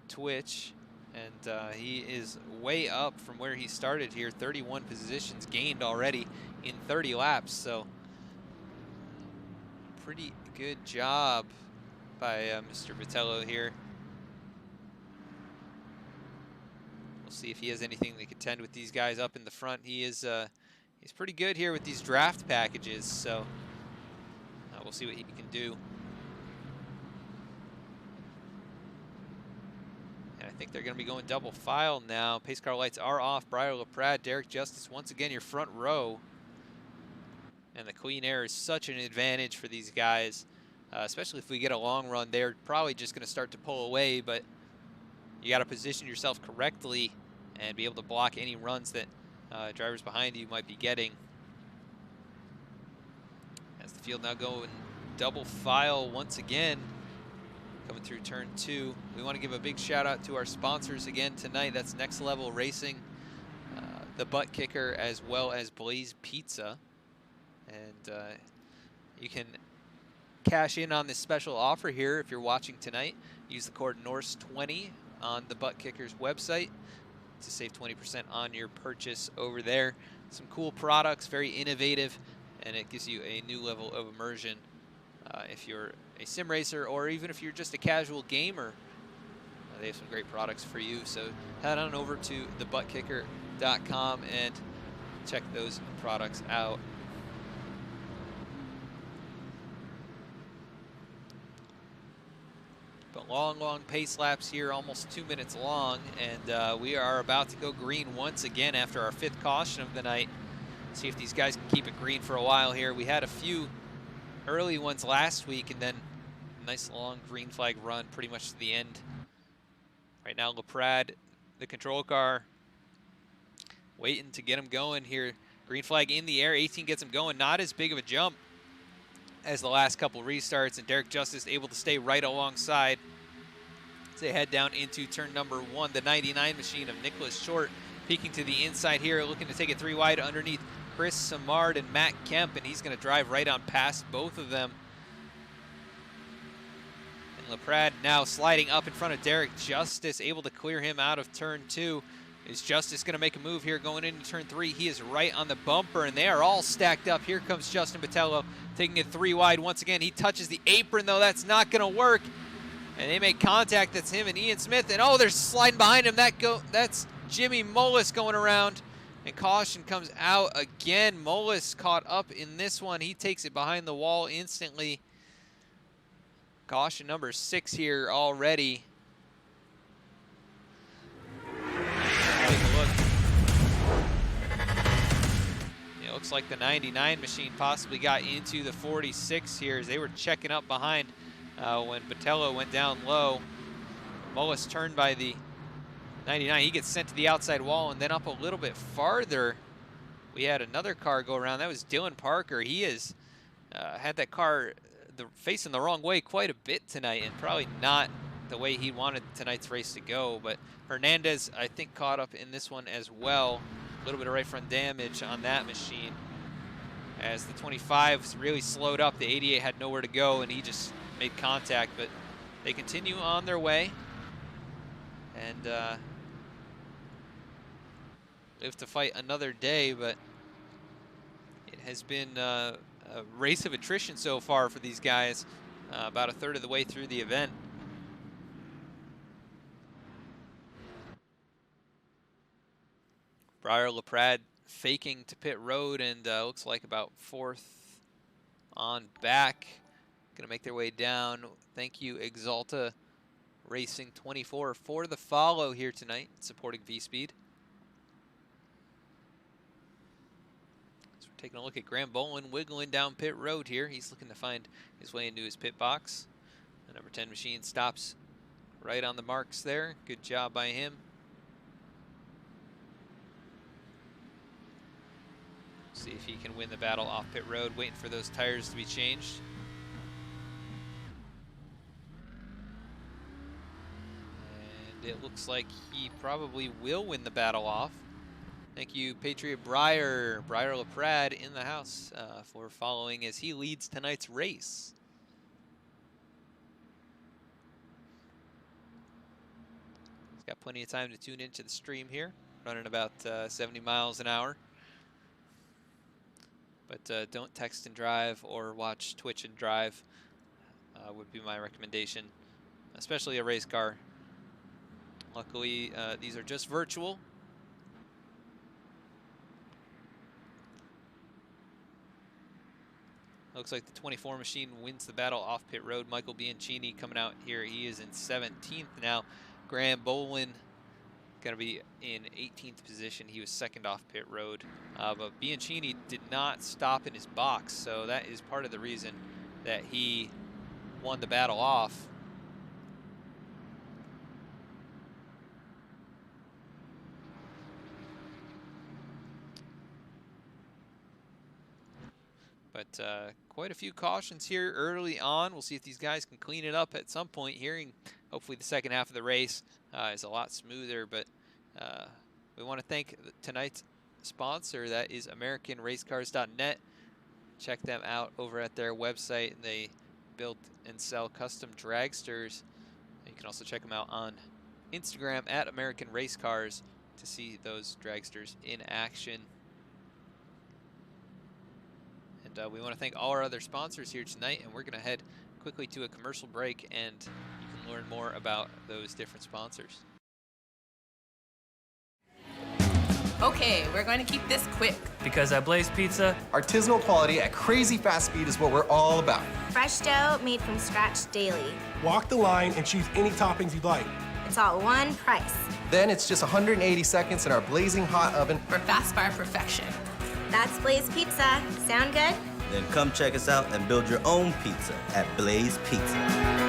Twitch, and he is way up from where he started here. 31 positions gained already in 30 laps, so pretty good job by Mr. Botello here. We'll see if he has anything to contend with these guys up in the front. He is he's pretty good here with these draft packages, so we'll see what he can do. I think they're going to be going double file now. Pace car lights are off. Briar LaPrade, Derek Justice, once again your front row. And the clean air is such an advantage for these guys, especially if we get a long run. They're probably just going to start to pull away, but you got to position yourself correctly and be able to block any runs that drivers behind you might be getting. As the field now going double file once again. Coming through turn 2. We want to give a big shout out to our sponsors again tonight. That's Next Level Racing, the Butt Kicker, as well as Blaze Pizza. And you can cash in on this special offer here if you're watching tonight. Use the code NORSE20 on the Butt Kicker's website to save 20% on your purchase over there. Some cool products, very innovative, and it gives you a new level of immersion if you're a sim racer, or even if you're just a casual gamer. They have some great products for you, so head on over to thebuttkicker.com and check those products out. But long pace laps here, almost 2 minutes long, and we are about to go green once again after our 5th caution of the night. See if these guys can keep it green for a while here. We had a few early ones last week, and then a nice long green flag run pretty much to the end. Right now, LaPrade, the control car, waiting to get him going here. Green flag in the air, 18 gets him going. Not as big of a jump as the last couple restarts, and Derek Justice able to stay right alongside as they head down into turn number 1. The 99 machine of Nicholas Short peeking to the inside here, looking to take it 3 wide underneath Chris Samard and Matt Kemp, and he's going to drive right on past both of them. And LaPrade now sliding up in front of Derek Justice, able to clear him out of turn 2. Is Justice going to make a move here going into turn 3? He is right on the bumper, and they are all stacked up. Here comes Justin Botello taking it 3 wide once again. He touches the apron, though. That's not going to work. And they make contact. That's him and Ian Smith. And, oh, they're sliding behind him. That's Jimmy Mullis going around. And caution comes out again. Mullis caught up in this one. He takes it behind the wall instantly. Caution number 6 here already. Take a look. It looks like the 99 machine possibly got into the 46 here as they were checking up behind when Botello went down low. Mullis turned by the 99. He gets sent to the outside wall, and then up a little bit farther, we had another car go around. That was Dylan Parker. He has had that car facing the wrong way quite a bit tonight, and probably not the way he wanted tonight's race to go. But Hernandez, I think, caught up in this one as well. A little bit of right front damage on that machine, as the 25s really slowed up. The 88 had nowhere to go, and he just made contact. But they continue on their way, and live to fight another day. But it has been a race of attrition so far for these guys, about a third of the way through the event. Briar LaPrade faking to pit road, and looks like about 4th on back. Gonna make their way down. Thank you, Exalta Racing 24, for the follow here tonight, supporting V-Speed. So we're taking a look at Graham Bolin wiggling down pit road here. He's looking to find his way into his pit box. The number 10 machine stops right on the marks there. Good job by him. See if he can win the battle off pit road, waiting for those tires to be changed. And it looks like he probably will win the battle off. Thank you, Patriot Briar LaPrade in the house for following as he leads tonight's race. He's got plenty of time to tune into the stream here, running about 70 miles an hour. But don't text and drive or watch Twitch and drive would be my recommendation, especially a race car. Luckily, these are just virtual. Looks like the 24 machine wins the battle off pit road. Michael Bianchini coming out here. He is in 17th now. Graham Bolin going to be in 18th position. He was 2nd off pit road. But Bianchini did not stop in his box, so that is part of the reason that he won the battle off. But quite a few cautions here early on. We'll see if these guys can clean it up at some point here. And hopefully the second half of the race is a lot smoother. But we want to thank tonight's sponsor. That is AmericanRaceCars.net. Check them out over at their website. They build and sell custom dragsters. You can also check them out on Instagram at American Race Cars to see those dragsters in action. And we want to thank all our other sponsors here tonight, and we're going to head quickly to a commercial break, and you can learn more about those different sponsors. Okay, we're going to keep this quick. Because at Blaze Pizza, artisanal quality at crazy fast speed is what we're all about. Fresh dough made from scratch daily. Walk the line and choose any toppings you'd like. It's all one price. Then it's just 180 seconds in our blazing hot oven For fast fire perfection. That's Blaze Pizza. Sound good? Then come check us out and build your own pizza at Blaze Pizza.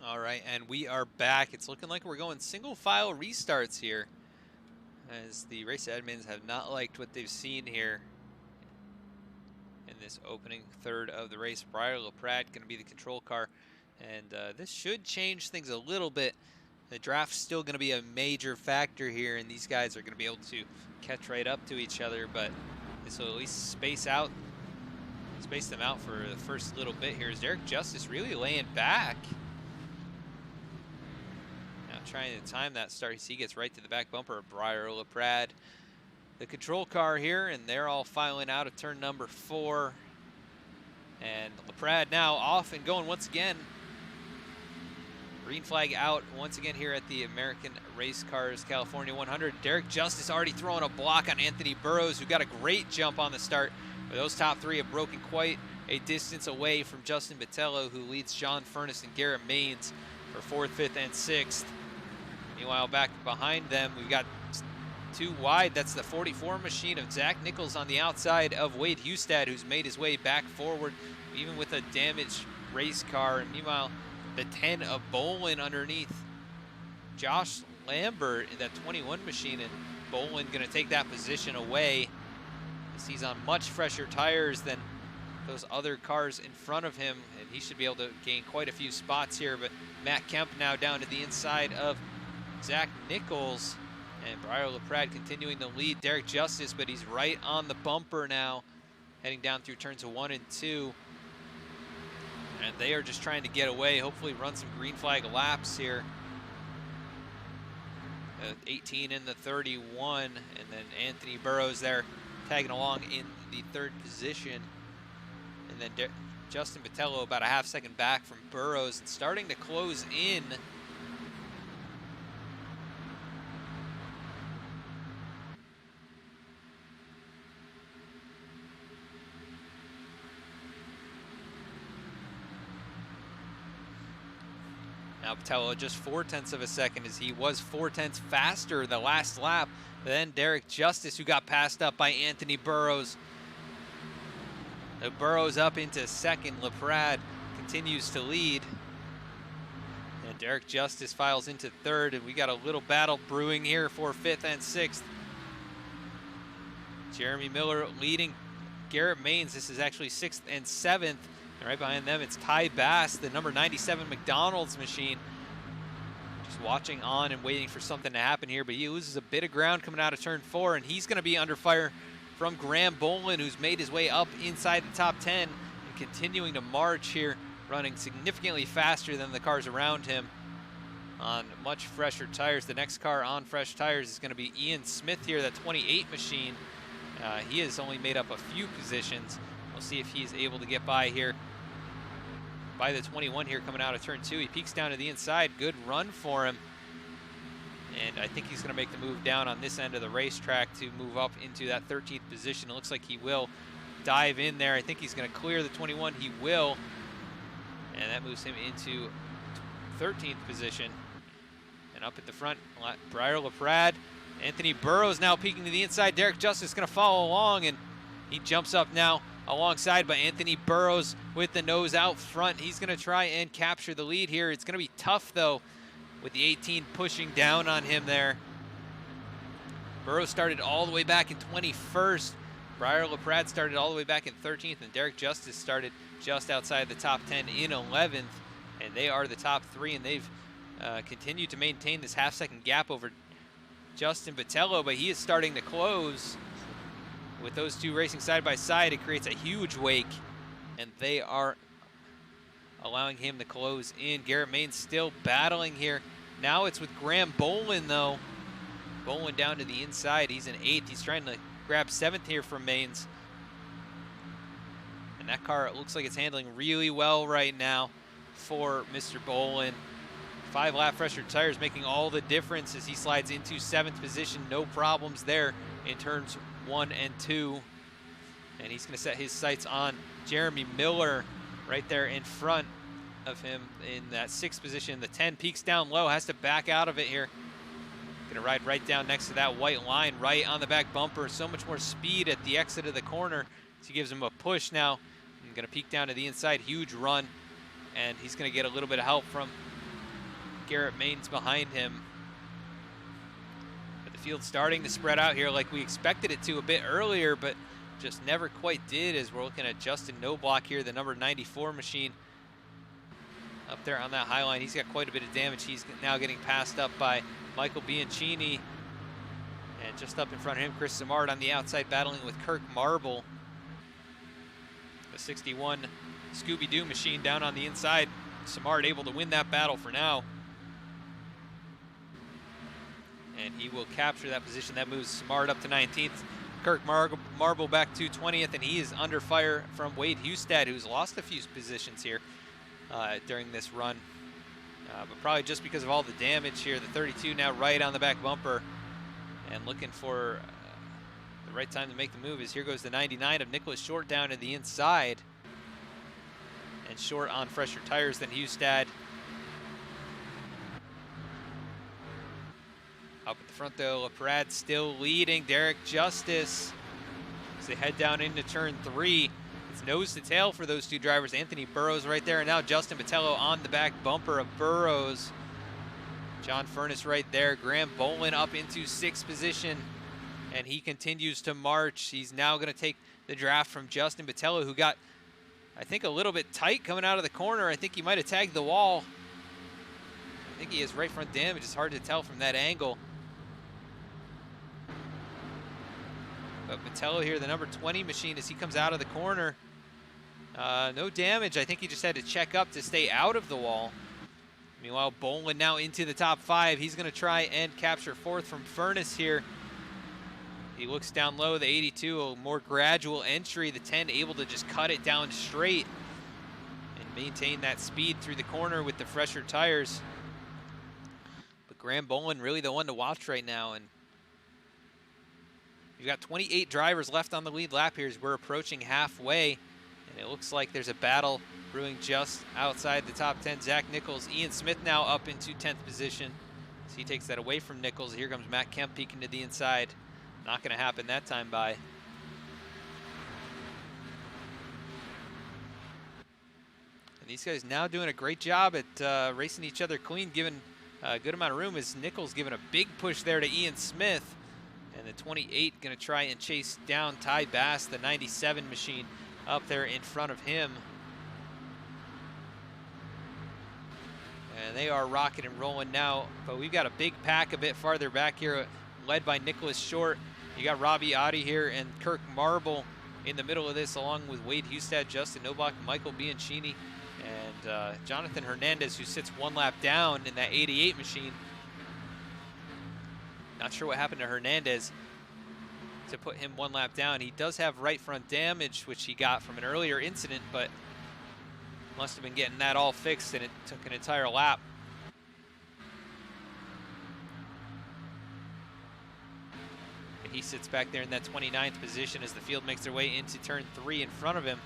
All right, and we are back. It's looking like we're going single file restarts here, as the race admins have not liked what they've seen here in this opening third of the race. Briar LaPrade going to be the control car, and this should change things a little bit. The draft's still going to be a major factor here, and these guys are going to be able to catch right up to each other, but this will at least space them out for the first little bit here. Is Derek Justice really laying back? Now trying to time that start. He gets right to the back bumper of Briar LaPrade, the control car here, and they're all filing out of turn number 4. And LaPrade now off and going once again. Green flag out once again here at the American Race Cars California 100. Derek Justice already throwing a block on Anthony Burrows, who got a great jump on the start. But those top 3 have broken quite a distance away from Justin Botello, who leads John Furness and Garrett Maines for 4th, 5th, and 6th. Meanwhile, back behind them, we've got 2 wide. That's the 44 machine of Zach Nichols on the outside of Wade Hustad, who's made his way back forward, even with a damaged race car. And meanwhile, the 10 of Bolin underneath Josh Lambert in that 21 machine, and Bolin going to take that position away, as he's on much fresher tires than those other cars in front of him, and he should be able to gain quite a few spots here. But Matt Kemp now down to the inside of Zach Nichols, and Briar LaPrade continuing to lead Derek Justice, but he's right on the bumper now, heading down through turns 1 and 2. And they are just trying to get away, hopefully run some green flag laps here. 18 in the 31, and then Anthony Burrows there tagging along in the 3rd position. And then Justin Botello about a half second back from Burrows and starting to close in. Now Botello just 0.4 of a second, as he was 0.4 faster the last lap than Derek Justice, who got passed up by Anthony Burrows. Burrows up into 2nd. LaPrade continues to lead. And Derek Justice files into 3rd, and we got a little battle brewing here for 5th and 6th. Jeremy Miller leading Garrett Maines. This is actually 6th and 7th. And right behind them, it's Ty Bass, the number 97 McDonald's machine. Just watching on and waiting for something to happen here, but he loses a bit of ground coming out of turn 4, and he's going to be under fire from Graham Bolin, who's made his way up inside the top 10 and continuing to march here, running significantly faster than the cars around him on much fresher tires. The next car on fresh tires is going to be Ian Smith here, that 28 machine. He has only made up a few positions. We'll see if he's able to get by here. By the 21 here coming out of turn 2. He peeks down to the inside. Good run for him. And I think he's going to make the move down on this end of the racetrack to move up into that 13th position. It looks like he will dive in there. I think he's going to clear the 21. He will. And that moves him into 13th position. And up at the front, Briar LaPrade. Anthony Burrows now peeking to the inside. Derek Justice going to follow along, and he jumps up now alongside by Anthony Burrows with the nose out front. He's going to try and capture the lead here. It's going to be tough, though, with the 18 pushing down on him there. Burrows started all the way back in 21st. Briar LaPrade started all the way back in 13th, and Derek Justice started just outside the top 10 in 11th. And they are the top 3, and they've continued to maintain this half-second gap over Justin Botello, but he is starting to close. With those two racing side by side, it creates a huge wake, and they are allowing him to close in. Garrett Maines still battling here. Now it's with Graham Bolin, though. Bolin down to the inside. He's in 8th. He's trying to grab 7th here from Maines. And that car, it looks like it's handling really well right now for Mr. Bolin. 5-lap fresher tires making all the difference as he slides into 7th position. No problems there in turns 1 and 2. And he's going to set his sights on Jeremy Miller right there in front of him in that 6th position. The 10 peaks down low, has to back out of it here. Going to ride right down next to that white line, right on the back bumper. So much more speed at the exit of the corner. So he gives him a push now. Going to peek down to the inside, huge run. And he's going to get a little bit of help from Garrett Maines behind him. But the field's starting to spread out here like we expected it to a bit earlier, but just never quite did, as we're looking at Justin Noblock here, the number 94 machine. Up there on that high line, he's got quite a bit of damage. He's now getting passed up by Michael Bianchini. And just up in front of him, Chris Simard on the outside battling with Kirk Marble. The 61 Scooby-Doo machine down on the inside. Simard able to win that battle for now. And he will capture that position. That moves Simard up to 19th. Kirk Marble back to 20th, and he is under fire from Wade Hustad, who's lost a few positions here during this run. But probably just because of all the damage here. The 32 now right on the back bumper and looking for the right time to make the move. As here goes the 99 of Nicholas Short down to the inside. And Short on fresher tires than Hustad. Up at the front though, LaPrade still leading. Derek Justice as they head down into turn 3. It's nose to tail for those two drivers. Anthony Burrows right there, and now Justin Botello on the back bumper of Burrows. John Furness right there. Graham Bolin up into 6th position, and he continues to march. He's now going to take the draft from Justin Botello, who got, I think, a little bit tight coming out of the corner. I think he might have tagged the wall. I think he has right front damage. It's hard to tell from that angle. But Botello here, the number 20 machine, as he comes out of the corner. No damage. I think he just had to check up to stay out of the wall. Meanwhile, Bolin now into the top 5. He's going to try and capture 4th from Furness here. He looks down low, the 82, a more gradual entry. The 10 able to just cut it down straight and maintain that speed through the corner with the fresher tires. But Graham Bolin really the one to watch right now. And we've got 28 drivers left on the lead lap here as we're approaching halfway. And it looks like there's a battle brewing just outside the top 10. Zach Nichols, Ian Smith now up into 10th position. So he takes that away from Nichols. Here comes Matt Kemp peeking to the inside. Not going to happen that time by. And these guys now doing a great job at racing each other clean, giving a good amount of room, as Nichols giving a big push there to Ian Smith. And the 28 going to try and chase down Ty Bass, the 97 machine, up there in front of him. And they are rocking and rolling now, but we've got a big pack a bit farther back here, led by Nicholas Short. You got Robbie Oddie here and Kirk Marble in the middle of this, along with Wade Hustad, Justin Noblock, Michael Bianchini, and Jonathan Hernandez, who sits one lap down in that 88 machine. Not sure what happened to Hernandez to put him one lap down. He does have right front damage, which he got from an earlier incident, but must have been getting that all fixed, and it took an entire lap. And he sits back there in that 29th position as the field makes their way into turn 3 in front of him.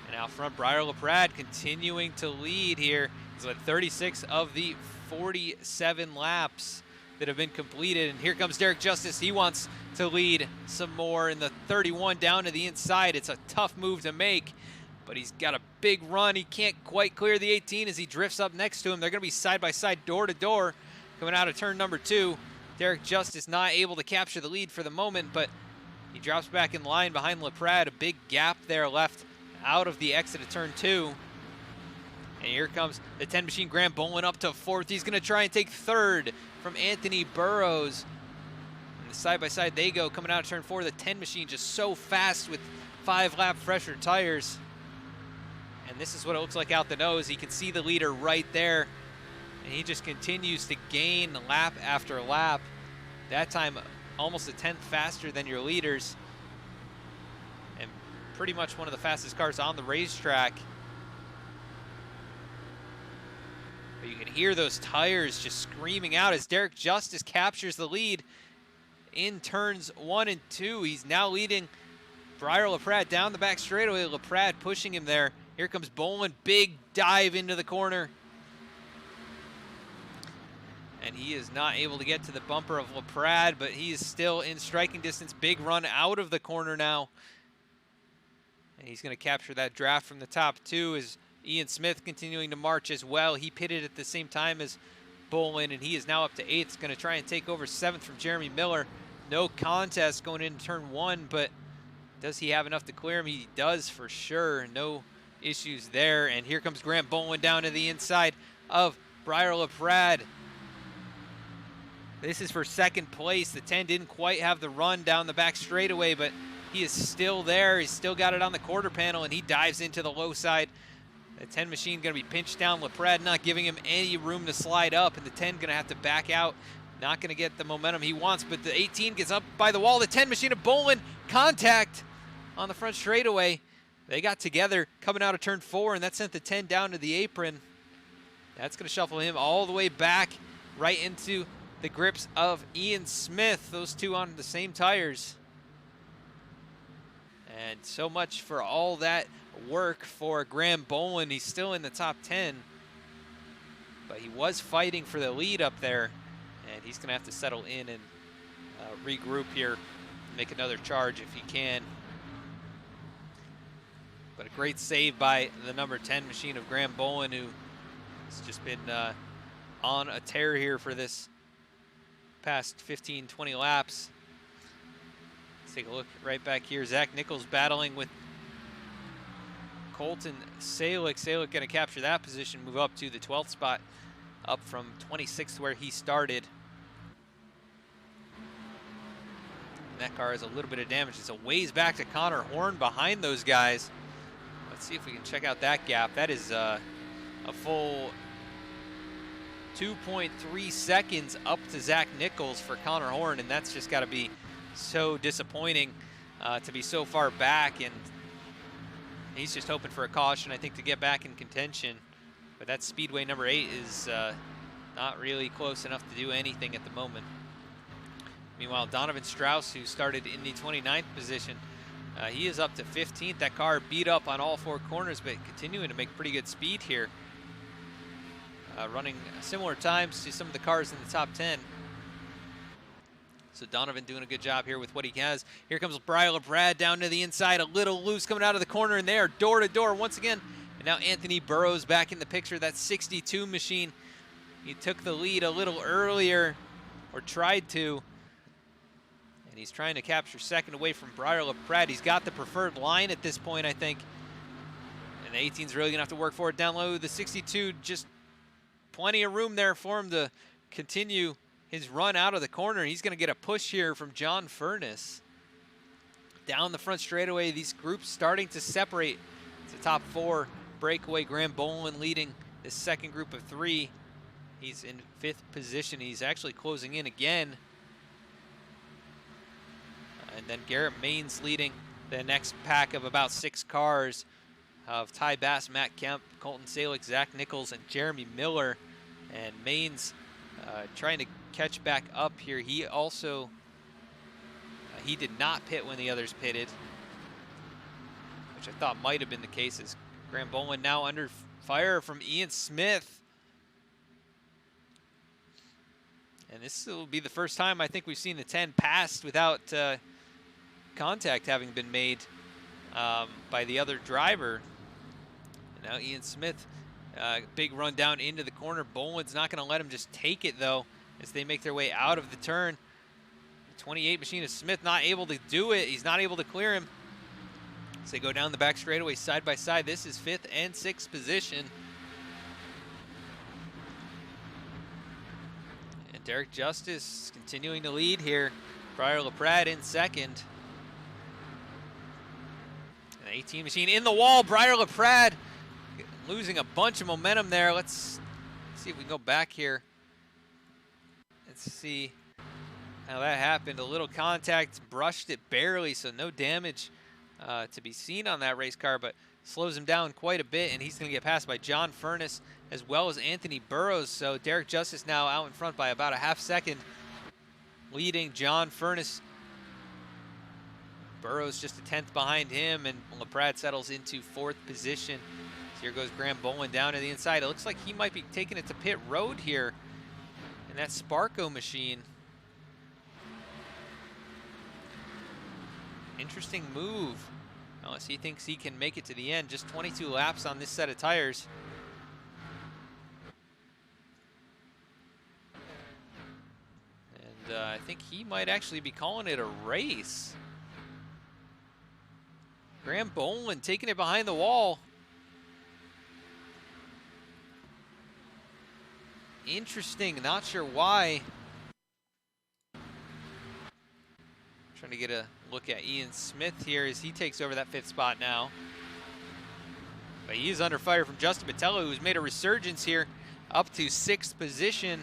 And out front, Briar LaPrade continuing to lead here. He's led 36 of the 47 laps that have been completed. And here comes Derek Justice. He wants to lead some more in the 31 down to the inside. It's a tough move to make, but he's got a big run. He can't quite clear the 18 as he drifts up next to him. They're going to be side by side, door to door, coming out of turn number 2. Derek Justice not able to capture the lead for the moment, but he drops back in line behind LaPrade. A big gap there left out of the exit of turn 2. And here comes the 10 machine, Graham Bolin up to 4th. He's going to try and take 3rd from Anthony Burrows. And the side by side they go, coming out of turn 4. The 10 machine just so fast with 5 lap fresher tires. And this is what it looks like out the nose. You can see the leader right there. And he just continues to gain lap after lap. That time almost a 10th faster than your leaders. And pretty much one of the fastest cars on the racetrack. But you can hear those tires just screaming out as Derek Justice captures the lead in turns 1 and 2. He's now leading Briar LaPrade down the back straightaway. LaPrade pushing him there. Here comes Bolin, big dive into the corner. And he is not able to get to the bumper of LaPrade, but he is still in striking distance. Big run out of the corner now. And he's going to capture that draft from the top 2 as Ian Smith continuing to march as well. He pitted at the same time as Bolin, and he is now up to 8th. Going to try and take over 7th from Jeremy Miller. No contest going into turn 1, but does he have enough to clear him? He does for sure. No issues there. And here comes Grant Bolin down to the inside of Briar LaPrade. This is for 2nd place. The 10 didn't quite have the run down the back straightaway, but he is still there. He's still got it on the quarter panel, and he dives into the low side. The 10 machine going to be pinched down. LaPrade not giving him any room to slide up, and the 10 going to have to back out. Not going to get the momentum he wants, but the 18 gets up by the wall. The 10 machine of Bolin, contact on the front straightaway. They got together coming out of turn 4, and that sent the 10 down to the apron. That's going to shuffle him all the way back right into the grips of Ian Smith. Those two on the same tires. And so much for all that work for Graham Bolin. He's still in the top 10, but he was fighting for the lead up there, and he's going to have to settle in and regroup here, make another charge if he can. But a great save by the number 10 machine of Graham Bolin, who has just been on a tear here for this past 15-20 laps. Let's take a look right back here. Zach Nichols battling with Colton Salick. Salick going to capture that position, move up to the 12th spot, up from 26th where he started. And that car has a little bit of damage. It's a ways back to Connor Horn behind those guys. Let's see if we can check out that gap. That is a full 2.3 seconds up to Zach Nichols for Connor Horn, and that's just got to be so disappointing to be so far back, and he's just hoping for a caution, I think, to get back in contention. But that speedway number 8 is not really close enough to do anything at the moment. Meanwhile, Donovan Strauss, who started in the 29th position, he is up to 15th. That car beat up on all 4 corners, but continuing to make pretty good speed here. Running similar times to some of the cars in the top 10. So Donovan doing a good job here with what he has. Here comes Briar LaPrade down to the inside, a little loose coming out of the corner, and they are door to door once again. And now Anthony Burrows back in the picture. That 62 machine, he took the lead a little earlier, or tried to. And he's trying to capture 2nd away from Briar LaPrade. He's got the preferred line at this point, I think. And the 18's really gonna have to work for it down low. The 62, just plenty of room there for him to continue his run out of the corner. He's going to get a push here from John Furness. Down the front straightaway, these groups starting to separate. It's the top 4 breakaway. Graham Bolin leading this 2nd group of 3. He's in 5th position. He's actually closing in again. And then Garrett Maines leading the next pack of about 6 cars of Ty Bass, Matt Kemp, Colton Salick, Zach Nichols, and Jeremy Miller. And Maines trying to catch back up here. He also, he did not pit when the others pitted, which I thought might have been the case, as Graham Bolin now under fire from Ian Smith. And this will be the first time I think we've seen the 10 passed without contact having been made by the other driver. And now Ian Smith, big run down into the corner. Bolin's not going to let him just take it, though, as they make their way out of the turn. The 28 machine of Smith not able to do it. He's not able to clear him. As they go down the back straightaway side by side. This is 5th and 6th position. And Derek Justice continuing to lead here. Briar LaPrade in 2nd. An 18 machine in the wall. Briar LaPrade losing a bunch of momentum there. Let's see if we can go back here. Let's see how that happened. A little contact, brushed it barely, so no damage to be seen on that race car, but slows him down quite a bit, and he's going to get passed by John Furness as well as Anthony Burrows. So Derek Justice now out in front by about a half second, leading John Furness. Burrows just a 10th behind him, and LaPrade settles into 4th position. So here goes Graham Bolin down to the inside. It looks like he might be taking it to pit road here in that Sparco machine. Interesting move unless he thinks he can make it to the end. Just 22 laps on this set of tires. And I think he might actually be calling it a race. Graham Boland taking it behind the wall. Interesting, not sure why. Trying to get a look at Ian Smith here as he takes over that 5th spot now. But he is under fire from Justin Botello, who's made a resurgence here up to 6th position.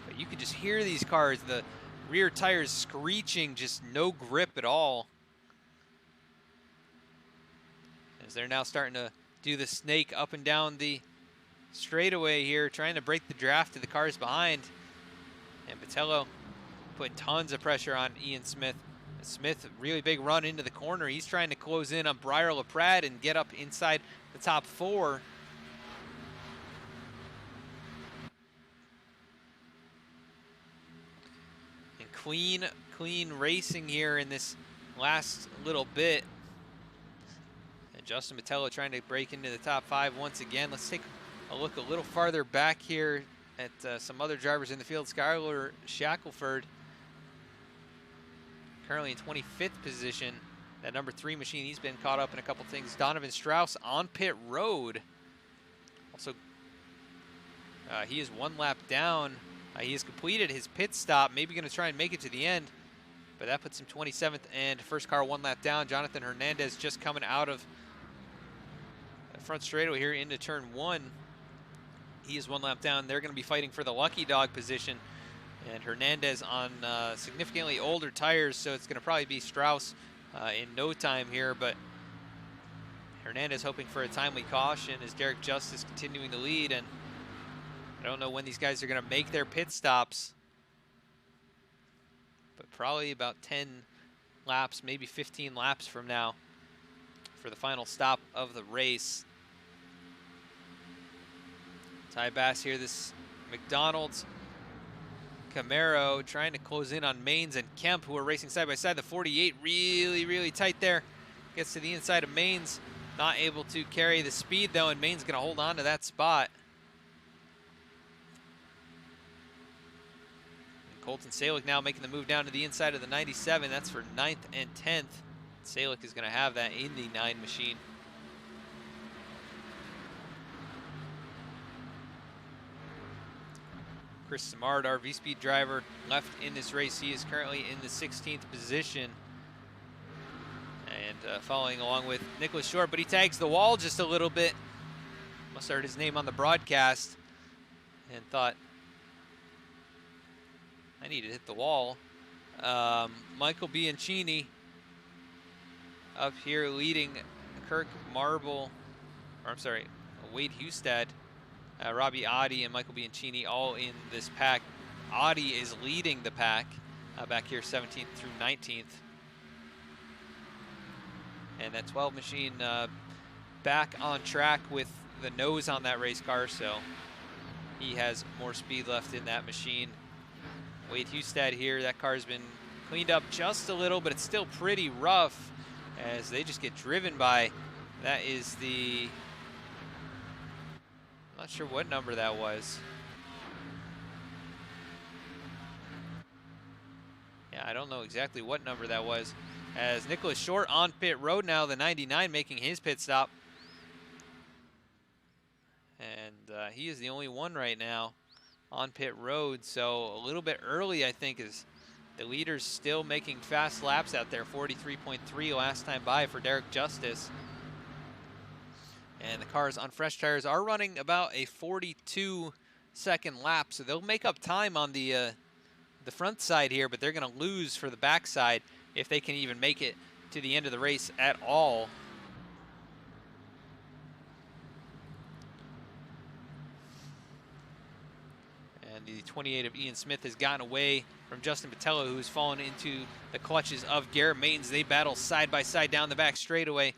But you can just hear these cars, the rear tires screeching, just no grip at all. As they're now starting to do the snake up and down the straightaway here, trying to break the draft to the cars behind. And Botello putting tons of pressure on Ian Smith. Smith, really big run into the corner. He's trying to close in on Briar LaPrade and get up inside the top 4. And clean racing here in this last little bit. And Justin Botello trying to break into the top 5 once again. Let's take a look a little farther back here at some other drivers in the field. Skylar Shackelford, currently in 25th position. That number 3 machine, he's been caught up in a couple things. Donovan Strauss on pit road. Also, he is 1 lap down. He has completed his pit stop, maybe going to try and make it to the end, but that puts him 27th and first car 1 lap down. Jonathan Hernandez just coming out of the front straightaway here into turn 1. He is 1 lap down. They're going to be fighting for the lucky dog position. And Hernandez on significantly older tires, so it's going to probably be Strauss in no time here. But Hernandez hoping for a timely caution as Derek Justice continuing to lead. And I don't know when these guys are going to make their pit stops, but probably about 10 laps, maybe 15 laps from now for the final stop of the race. Ty Bass here, this McDonald's Camaro trying to close in on Maines and Kemp, who are racing side by side. The 48 really tight there. Gets to the inside of Maines. Not able to carry the speed though, and Maines gonna hold on to that spot. And Colton Salick now making the move down to the inside of the 97. That's for 9th and 10th. Salick is gonna have that in the 9 machine. Chris Simard, our V-Speed driver, left in this race. He is currently in the 16th position. And following along with Nicholas Short, but he tags the wall just a little bit. Must have heard his name on the broadcast and thought, I need to hit the wall. Michael Bianchini up here leading Kirk Marble, or I'm sorry, Wade Hustad. Robbie Audi and Michael Bianchini all in this pack. Audi is leading the pack back here 17th through 19th. And that 12 machine back on track with the nose on that race car, so he has more speed left in that machine. Wade Hustad here, that car's been cleaned up just a little, but it's still pretty rough as they just get driven by. That is the, I'm not sure what number that was. Yeah, I don't know exactly what number that was. As Nicholas Short on pit road now, the 99 making his pit stop. And he is the only one right now on pit road. So a little bit early, I think, as the leader's still making fast laps out there. 43.3 last time by for Derek Justice. And the cars on fresh tires are running about a 42-second lap, so they'll make up time on the front side here, but they're going to lose for the back side if they can even make it to the end of the race at all. And the 28 of Ian Smith has gotten away from Justin Botello, who's fallen into the clutches of Garrett Maitons. They battle side by side down the back straightaway.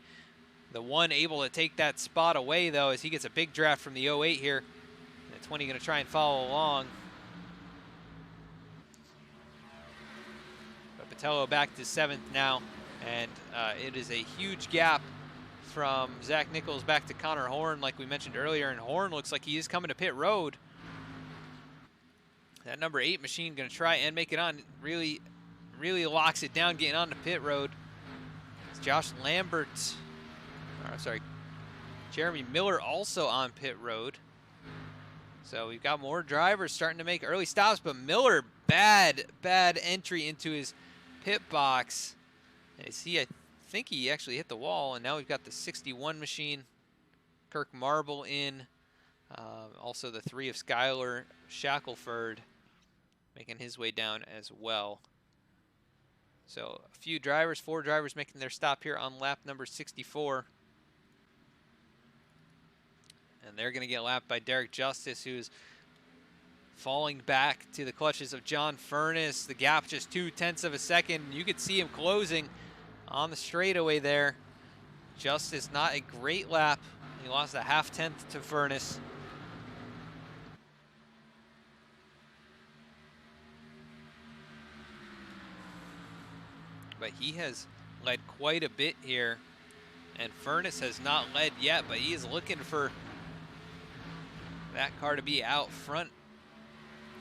The one able to take that spot away, though, as he gets a big draft from the 08 here. And the 20 going to try and follow along. But Botello back to 7th now, And it is a huge gap from Zach Nichols back to Connor Horn, like we mentioned earlier. And Horn looks like he is coming to pit road. That number 8 machine going to try and make it on. Really locks it down, getting on the pit road. It's Josh Lambert, or sorry, Jeremy Miller also on pit road. So we've got more drivers starting to make early stops, but Miller, bad entry into his pit box. And I think he actually hit the wall, and now we've got the 61 machine, Kirk Marble in, also the 3 of Skylar Shackelford making his way down as well. So a few drivers, 4 drivers making their stop here on lap number 64. And they're going to get lapped by Derek Justice, who's falling back to the clutches of John Furness. The gap just 0.2 of a second. You could see him closing on the straightaway there. Justice, not a great lap. He lost a 0.5 to Furness. But he has led quite a bit here. And Furness has not led yet, but he is looking for that car to be out front.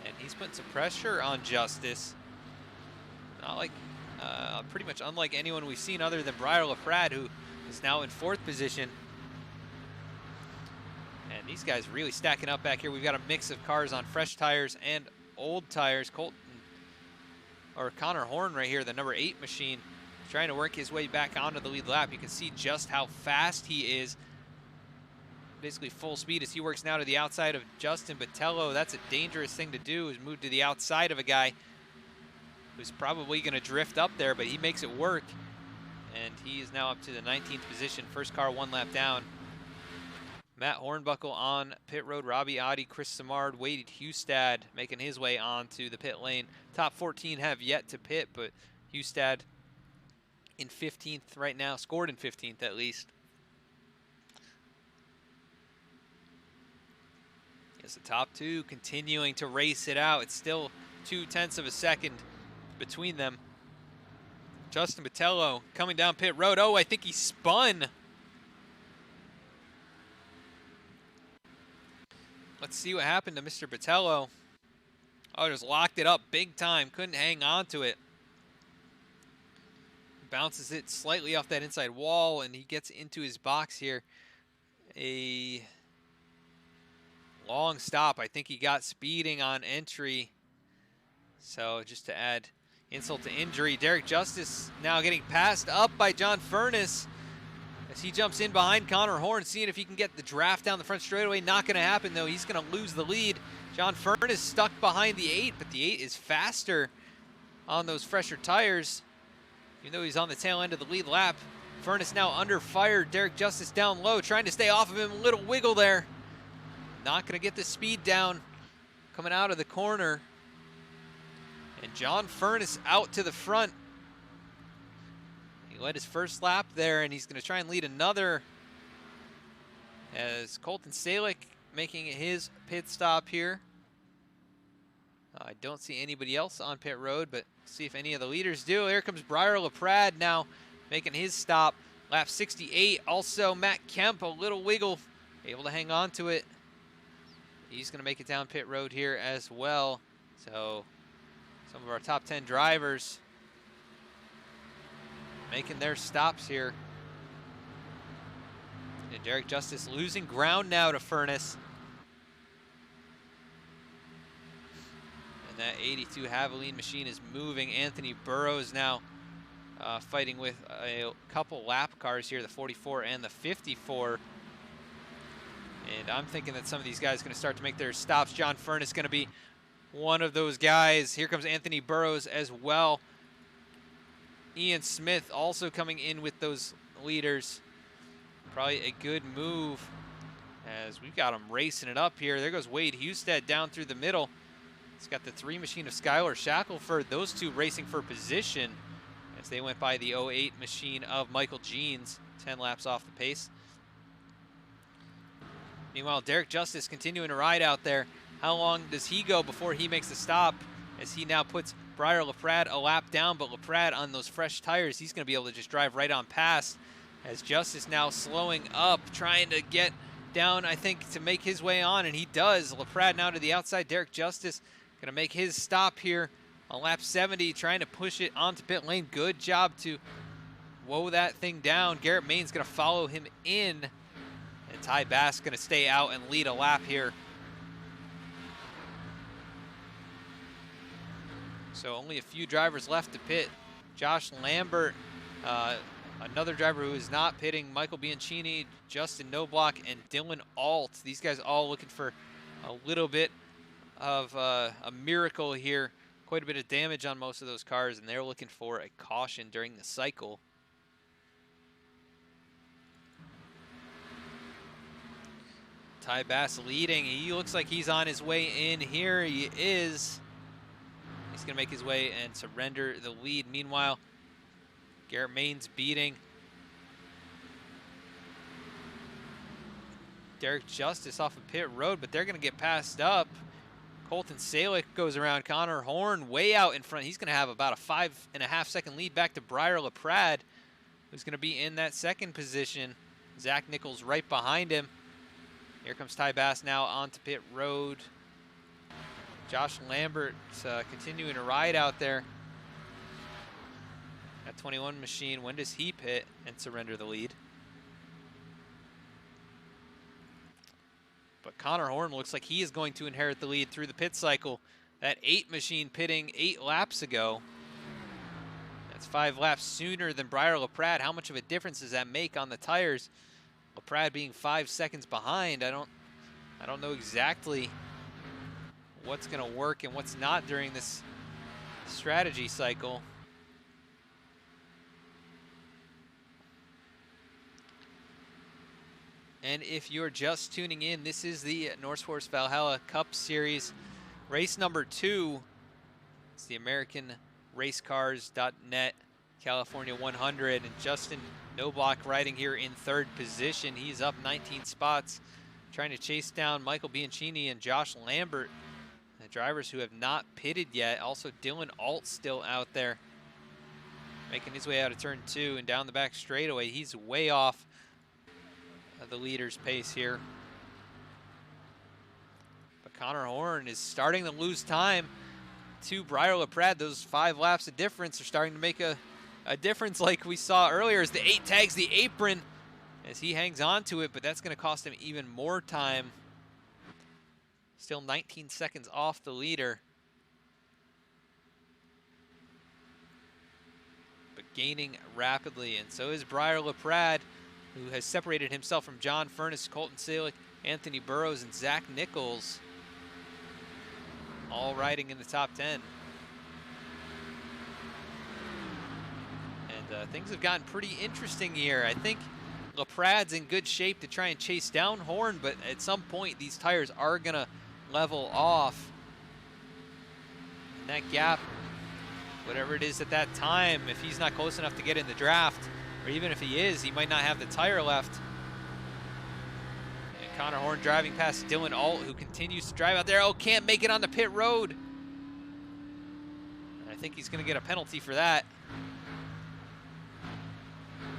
And he's putting some pressure on Justice. Not like, pretty much unlike anyone we've seen other than Briar LaPrade, who is now in 4th position. And these guys really stacking up back here. We've got a mix of cars on fresh tires and old tires. Connor Horn right here, the number 8 machine, trying to work his way back onto the lead lap. You can see just how fast he is. Basically full speed as he works now to the outside of Justin Botello. That's a dangerous thing to do, is move to the outside of a guy who's probably going to drift up there, but he makes it work. And he is now up to the 19th position. First car 1 lap down. Matt Hornbuckle on pit road. Robbie Adi, Chris Samard, Wade Hustad making his way onto the pit lane. Top 14 have yet to pit, but Hustad in 15th right now, scored in 15th at least. Yes, the top 2 continuing to race it out. It's still 0.2 of a second between them. Justin Botello coming down pit road. Oh, I think he spun. Let's see what happened to Mr. Botello. Oh, just locked it up big time. Couldn't hang on to it. Bounces it slightly off that inside wall, and he gets into his box here. A long stop. I think he got speeding on entry. So just to add insult to injury, Derek Justice now getting passed up by John Furness as he jumps in behind Connor Horn, seeing if he can get the draft down the front straightaway. Not going to happen, though. He's going to lose the lead. John Furness stuck behind the 8, but the 8 is faster on those fresher tires, even though he's on the tail end of the lead lap. Furness now under fire. Derek Justice down low, trying to stay off of him. A little wiggle there. Not going to get the speed down coming out of the corner. And John Furness out to the front. He led his first lap there, and he's going to try and lead another as Colton Salick making his pit stop here. I don't see anybody else on pit road, but see if any of the leaders do. Here comes Briar LaPrade now making his stop. Lap 68, also Matt Kemp, a little wiggle, able to hang on to it. He's going to make it down pit road here as well. So some of our top 10 drivers making their stops here. And Derek Justice losing ground now to Furness. And that 82 Haviline machine is moving. Anthony Burrows now fighting with a couple lap cars here, the 44 and the 54. And I'm thinking that some of these guys are going to start to make their stops. John Furness going to be one of those guys. Here comes Anthony Burrows as well. Ian Smith also coming in with those leaders. Probably a good move as we've got them racing it up here. There goes Wade Hustad down through the middle. It's got the 3 machine of Skylar Shackelford. Those 2 racing for position as they went by the 08 machine of Michael Jeans. 10 laps off the pace. Meanwhile, Derek Justice continuing to ride out there. How long does he go before he makes a stop as he now puts Briar LaPrade a lap down, but LaPrade on those fresh tires, he's going to be able to just drive right on past. As Justice now slowing up, trying to get down, I think, to make his way on, and he does. LaPrade now to the outside. Derek Justice going to make his stop here on lap 70, trying to push it onto pit lane. Good job to woe that thing down. Garrett Main's going to follow him in, and Ty Bass going to stay out and lead a lap here. So only a few drivers left to pit. Josh Lambert, another driver who is not pitting, Michael Bianchini, Justin Knobloch, and Dylan Alt. These guys all looking for a little bit of a miracle here. Quite a bit of damage on most of those cars, and they're looking for a caution during the cycle. Ty Bass leading. He looks like he's on his way in here. He is. He's going to make his way and surrender the lead. Meanwhile, Garrett Main's beating Derek Justice off of pit road, but they're going to get passed up. Colton Salick goes around Connor Horn way out in front. He's going to have about a 5.5 second lead back to Briar LaPrade, who's going to be in that second position. Zach Nichols right behind him. Here comes Ty Bass now onto pit road. Josh Lambert continuing to ride out there. That 21 machine, when does he pit and surrender the lead? But Connor Horn looks like he is going to inherit the lead through the pit cycle. That 8 machine pitting 8 laps ago. That's 5 laps sooner than Briar LaPrade. How much of a difference does that make on the tires? LaPrade being 5 seconds behind. I don't know exactly what's going to work and what's not during this strategy cycle. And if you're just tuning in, this is the NORSEFORCE Valhalla Cup Series, race number 2. It's the American Racecars.net California 100, and Justin Knobloch riding here in 3rd position. He's up 19 spots, trying to chase down Michael Bianchini and Josh Lambert, the drivers who have not pitted yet. Also Dylan Alt still out there, making his way out of turn 2 and down the back straightaway. He's way off the leader's pace here. But Connor Horn is starting to lose time to Briar LaPrade. Those 5 laps of difference are starting to make a difference, like we saw earlier, as the 8 tags the apron as he hangs on to it, but that's going to cost him even more time. Still 19 seconds off the leader, but gaining rapidly, and so is Briar LaPrade, who has separated himself from John Furness, Colton Salick, Anthony Burrows, and Zach Nichols, all riding in the top 10. And things have gotten pretty interesting here. I think LaPrade's in good shape to try and chase down Horn, but at some point these tires are going to level off. And that gap, whatever it is at that time, if he's not close enough to get in the draft, or even if he is, he might not have the tire left. And Connor Horn driving past Dylan Alt, who continues to drive out there. Oh, can't make it on the pit road. And I think he's going to get a penalty for that.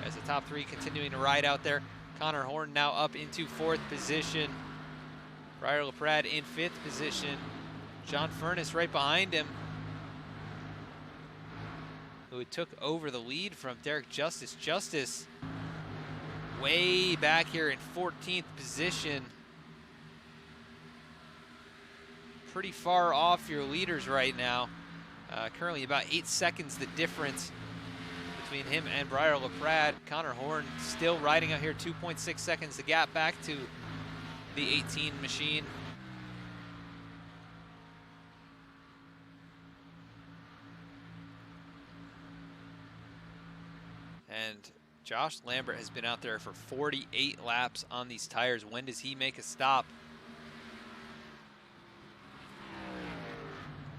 As the top 3 continuing to ride out there. Connor Horn now up into 4th position. Briar LaPrade in 5th position. John Furness right behind him, who took over the lead from Derek Justice. Justice way back here in 14th position. Pretty far off your leaders right now. Currently about 8 seconds the difference between him and Briar LaPrade. Connor Horn still riding out here, 2.6 seconds the gap back to the 18 machine. And Josh Lambert has been out there for 48 laps on these tires. When does he make a stop?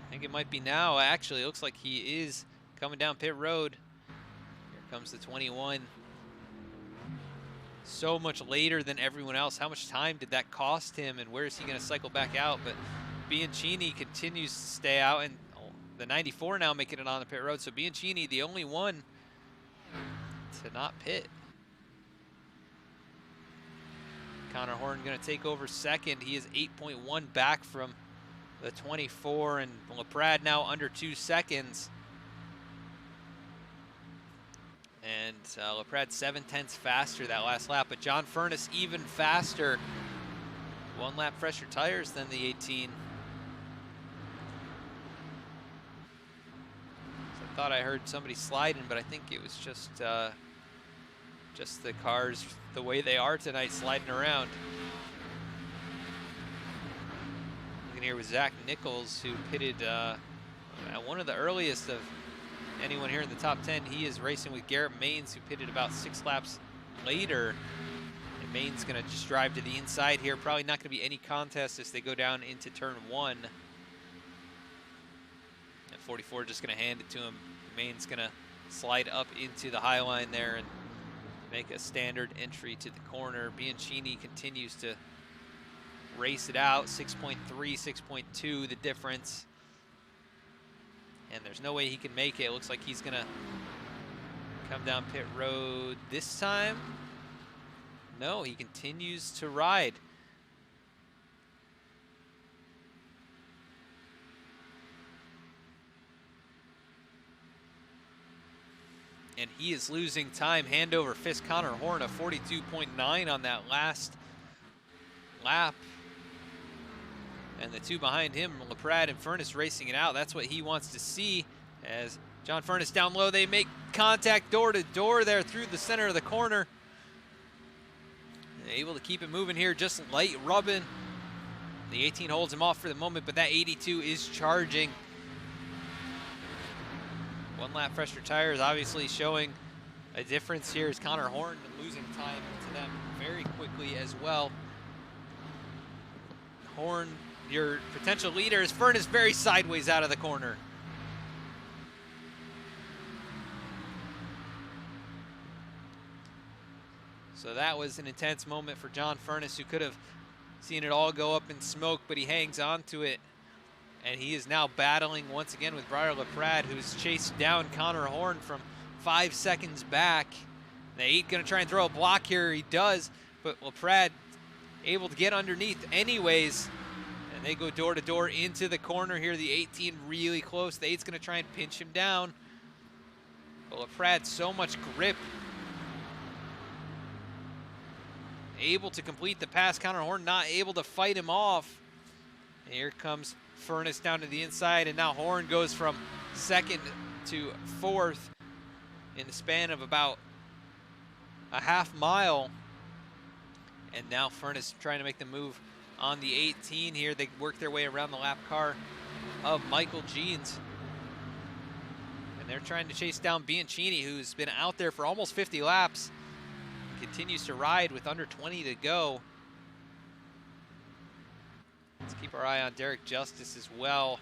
I think it might be now. Actually, it looks like he is coming down pit road. Here comes the 21. So much later than everyone else. How much time did that cost him, and where is he going to cycle back out? But Bianchini continues to stay out, and the 94 now making it on the pit road. So Bianchini, the only one to not pit. Connor Horn going to take over second. He is 8.1 back from the 24, and LaPrade now under 2 seconds. And LaPrade 7/10 faster that last lap, but John Furness even faster. 1 lap fresher tires than the 18. So I thought I heard somebody sliding, but I think it was just the cars the way they are tonight sliding around. Looking here with Zach Nichols, who pitted at one of the earliest of anyone here in the top 10. He is racing with Garrett Maines, who pitted about 6 laps later. And Maines going to just drive to the inside here. Probably not going to be any contest as they go down into turn 1. And 44 just going to hand it to him. Maines going to slide up into the high line there and make a standard entry to the corner. Bianchini continues to race it out. 6.3, 6.2 the difference. And there's no way he can make it. It looks like he's gonna come down pit road this time. No, he continues to ride. And he is losing time. Hand over fist. Connor Horn, a 42.9 on that last lap. And the two behind him, LaPrade and Furness, racing it out. That's what he wants to see. As John Furness down low, they make contact door to door there through the center of the corner. They're able to keep it moving here, just light rubbing. The 18 holds him off for the moment, but that 82 is charging. 1 lap fresher tires obviously showing a difference here as Connor Horn losing time to them very quickly as well. Horn, your potential leader, is Furness very sideways out of the corner. So that was an intense moment for John Furness, who could have seen it all go up in smoke, but he hangs on to it. And he is now battling once again with Briar LaPrade, who's chased down Connor Horn from 5 seconds back. The 8 gonna try and throw a block here. He does, but LaPrade able to get underneath anyways. And they go door to door into the corner here. The 18 really close. The 8's gonna try and pinch him down. But LaPrade, so much grip. Able to complete the pass. Connor Horn not able to fight him off. And here comes Furness down to the inside, and now Horn goes from 2nd to 4th in the span of about a half mile. And now Furness trying to make the move on the 18 here. They work their way around the lap car of Michael Jeans. And they're trying to chase down Bianchini, who's been out there for almost 50 laps. Continues to ride with under 20 to go. Let's keep our eye on Derek Justice as well.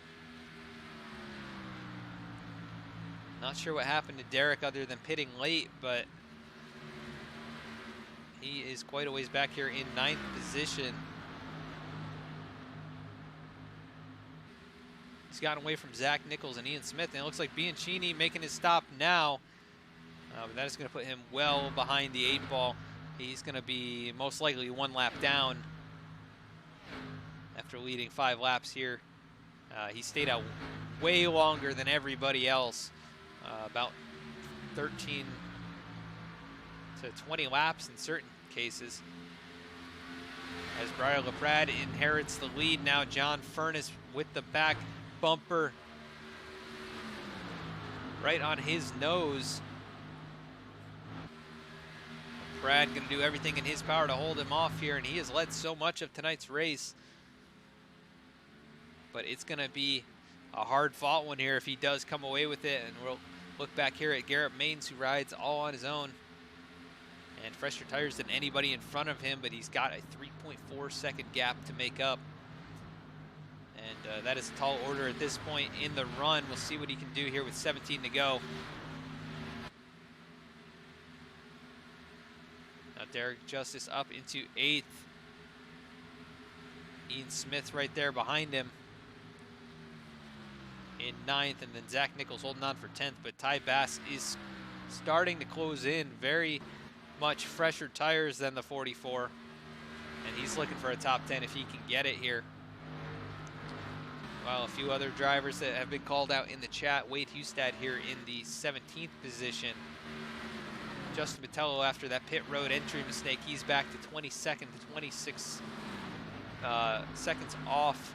Not sure what happened to Derek other than pitting late, but he is quite a ways back here in 9th position. He's gotten away from Zach Nichols and Ian Smith, and it looks like Bianchini making his stop now. But that is going to put him well behind the 8 ball. He's going to be most likely 1 lap down after leading 5 laps here. He stayed out way longer than everybody else, about 13 to 20 laps in certain cases. As Briar LaPrade inherits the lead, now John Furness with the back bumper right on his nose. Brad going to do everything in his power to hold him off here, and he has led so much of tonight's race. But it's going to be a hard-fought one here if he does come away with it. And we'll look back here at Garrett Maines, who rides all on his own. And fresher tires than anybody in front of him, but he's got a 3.4-second gap to make up. And that is a tall order at this point in the run. We'll see what he can do here with 17 to go. Now Derek Justice up into 8th. Ian Smith right there behind him in in 9th, and then Zach Nichols holding on for 10th, but Ty Bass is starting to close in, very much fresher tires than the 44, and he's looking for a top 10 if he can get it here. While a few other drivers that have been called out in the chat, Wade Hustad here in the 17th position. Justin Botello, after that pit road entry mistake, he's back to 22nd to 26 seconds off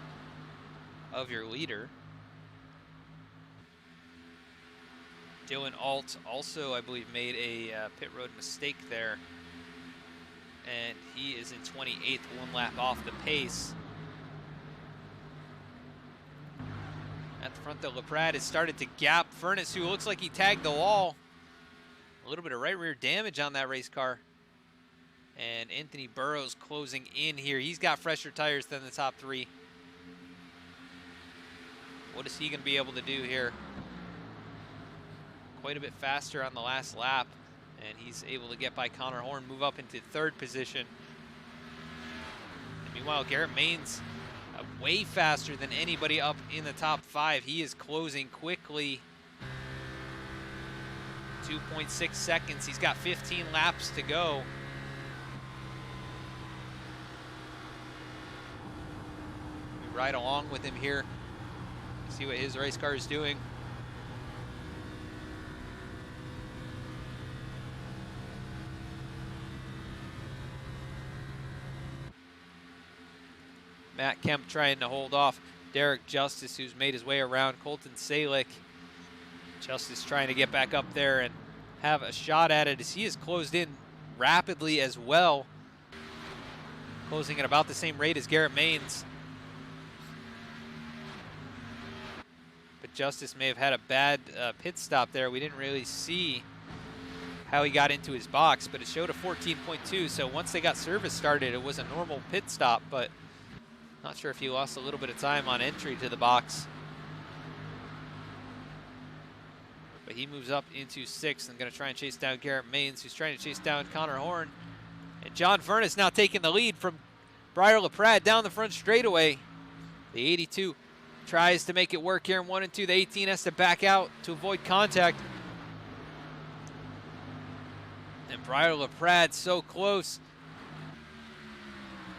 of your leader. Dylan Alt also, I believe, made a pit road mistake there, and he is in 28th, 1 lap off the pace. At the front, though, LaPrade has started to gap Furness, who looks like he tagged the wall. A little bit of right rear damage on that race car. And Anthony Burrows closing in here. He's got fresher tires than the top 3. What is he going to be able to do here? Quite a bit faster on the last lap. And he's able to get by Connor Horn, move up into 3rd position. And meanwhile, Garrett Maines way faster than anybody up in the top 5. He is closing quickly. 2.6 seconds. He's got 15 laps to go. We ride along with him here, see what his race car is doing. Matt Kemp trying to hold off Derek Justice, who's made his way around Colton Salick. Justice trying to get back up there and have a shot at it as he is closed in rapidly as well. Closing at about the same rate as Garrett Maines. But Justice may have had a bad pit stop there. We didn't really see how he got into his box, but it showed a 14.2. So once they got service started, it was a normal pit stop, but not sure if he lost a little bit of time on entry to the box. But he moves up into 6th and going to try and chase down Garrett Maines, who's trying to chase down Connor Horn. And John Furness now taking the lead from Briar LaPrade down the front straightaway. The 82 tries to make it work here in 1 and 2. The 18 has to back out to avoid contact. And Briar LaPrade so close,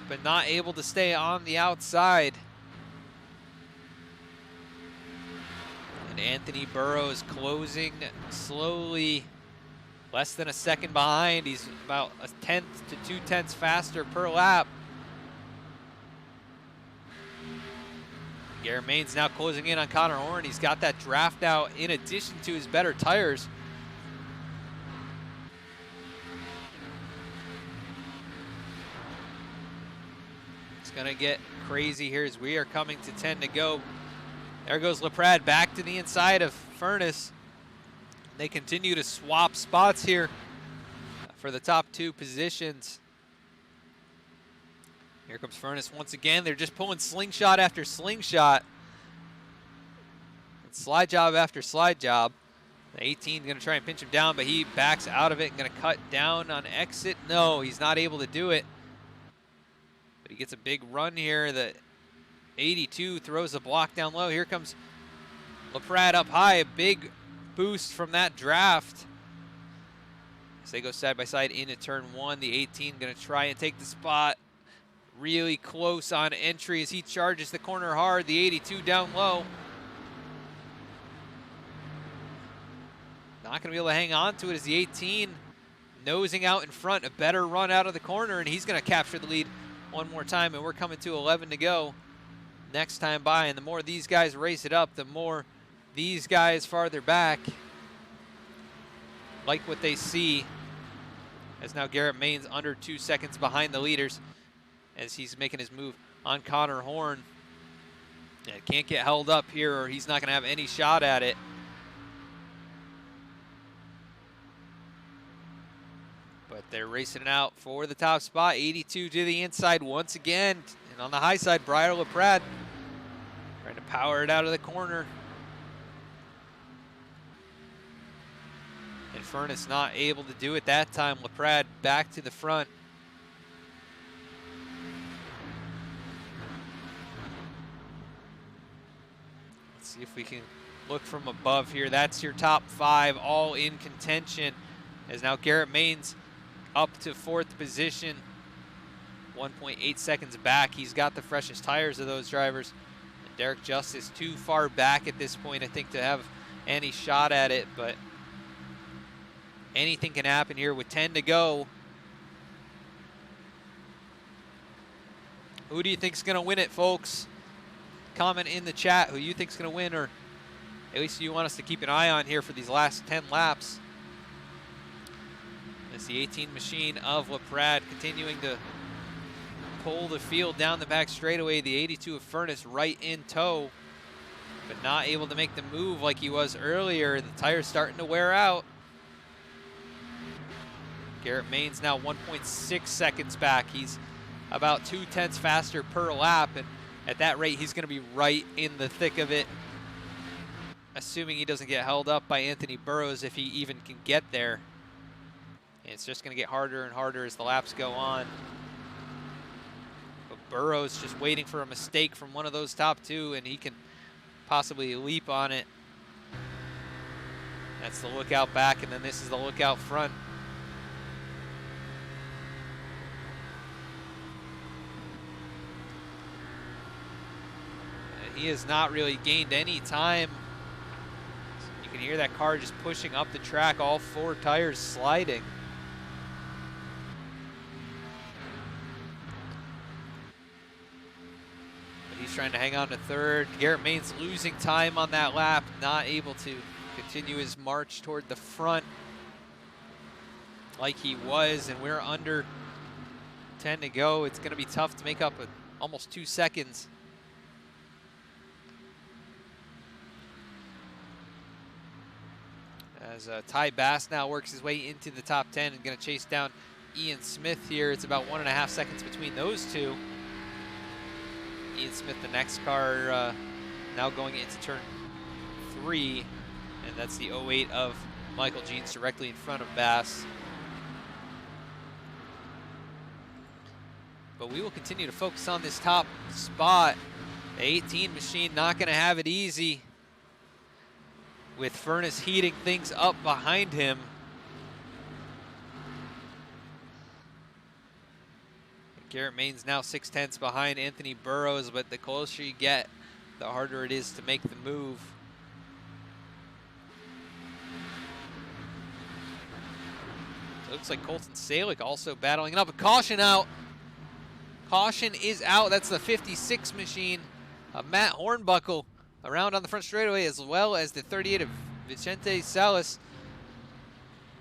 but not able to stay on the outside. And Anthony Burrows closing slowly, less than a second behind. He's about 1/10 to 2/10 faster per lap. Garrett Maines now closing in on Connor Horn. He's got that draft out in addition to his better tires. It's gonna get crazy here as we are coming to 10 to go. There goes LaPrade back to the inside of Furness. They continue to swap spots here for the top 2 positions. Here comes Furness once again. They're just pulling slingshot after slingshot. And slide job after slide job. The 18 going to try and pinch him down, but he backs out of it and going to cut down on exit. No, he's not able to do it. But he gets a big run here. The 82 throws the block down low. Here comes LaPrade up high. A big boost from that draft. As they go side by side into turn 1. The 18 going to try and take the spot. Really close on entry as he charges the corner hard. The 82 down low. Not going to be able to hang on to it as the 18 nosing out in front. A better run out of the corner, and he's going to capture the lead one more time, and we're coming to 11 to go next time by. And the more these guys race it up, the more these guys farther back like what they see, as now Garrett Maines under 2 seconds behind the leaders as he's making his move on Connor Horn. Yeah, can't get held up here or he's not going to have any shot at it. But they're racing it out for the top spot. 82 to the inside once again. And on the high side, Briar LaPrade trying to power it out of the corner. And Furness not able to do it that time. LaPrade back to the front. Let's see if If we can look from above here, that's your top 5 all in contention. As now Garrett Maines up to 4th position, 1.8 seconds back. He's got the freshest tires of those drivers. And Derek Justice too far back at this point, I think, to have any shot at it, but anything can happen here with 10 to go. Who do you think's gonna win it, folks? Comment in the chat who you think's gonna win, or at least you want us to keep an eye on here for these last 10 laps. It's the 18 machine of LaPrade continuing to pull the field down the back straightaway. The 82 of Furness right in tow, but not able to make the move like he was earlier. The tire's starting to wear out. Garrett Maines now 1.6 seconds back. He's about 0.2 faster per lap, and at that rate, he's going to be right in the thick of it, assuming he doesn't get held up by Anthony Burrows, if he even can get there. And it's just going to get harder and harder as the laps go on. But Burrows just waiting for a mistake from one of those top 2, and he can possibly leap on it. That's the lookout back, and then this is the lookout front. He has not really gained any time. You can hear that car just pushing up the track, all 4 tires sliding. But he's trying to hang on to 3rd. Garrett Maines losing time on that lap, not able to continue his march toward the front like he was, and we're under 10 to go. It's gonna be tough to make up with almost 2 seconds. As Ty Bass now works his way into the top 10 and going to chase down Ian Smith here. It's about 1.5 seconds between those two. Ian Smith, the next car, now going into turn 3, and that's the 08 of Michael Jeans directly in front of Bass. But we will continue to focus on this top spot. The 18 machine not going to have it easy, with Furness heating things up behind him. Garrett Maines now 0.6 behind Anthony Burrows, but the closer you get, the harder it is to make the move. It looks like Colton Salick also battling it up. A caution out. Caution is out. That's the 56 machine of Matt Hornbuckle around on the front straightaway, as well as the 38 of Vicente Salas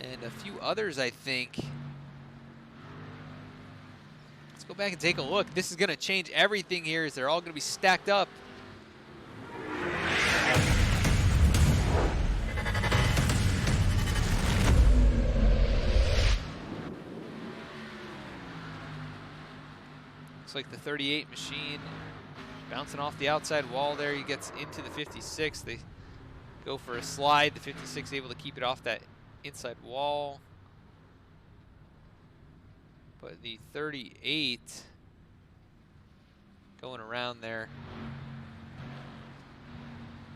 and a few others, I think. Let's go back and take a look. This is going to change everything here, as they're all going to be stacked up. Looks like the 38 machine bouncing off the outside wall there. He gets into the 56. They go for a slide. The 56 able to keep it off that inside wall. But the 38 going around there.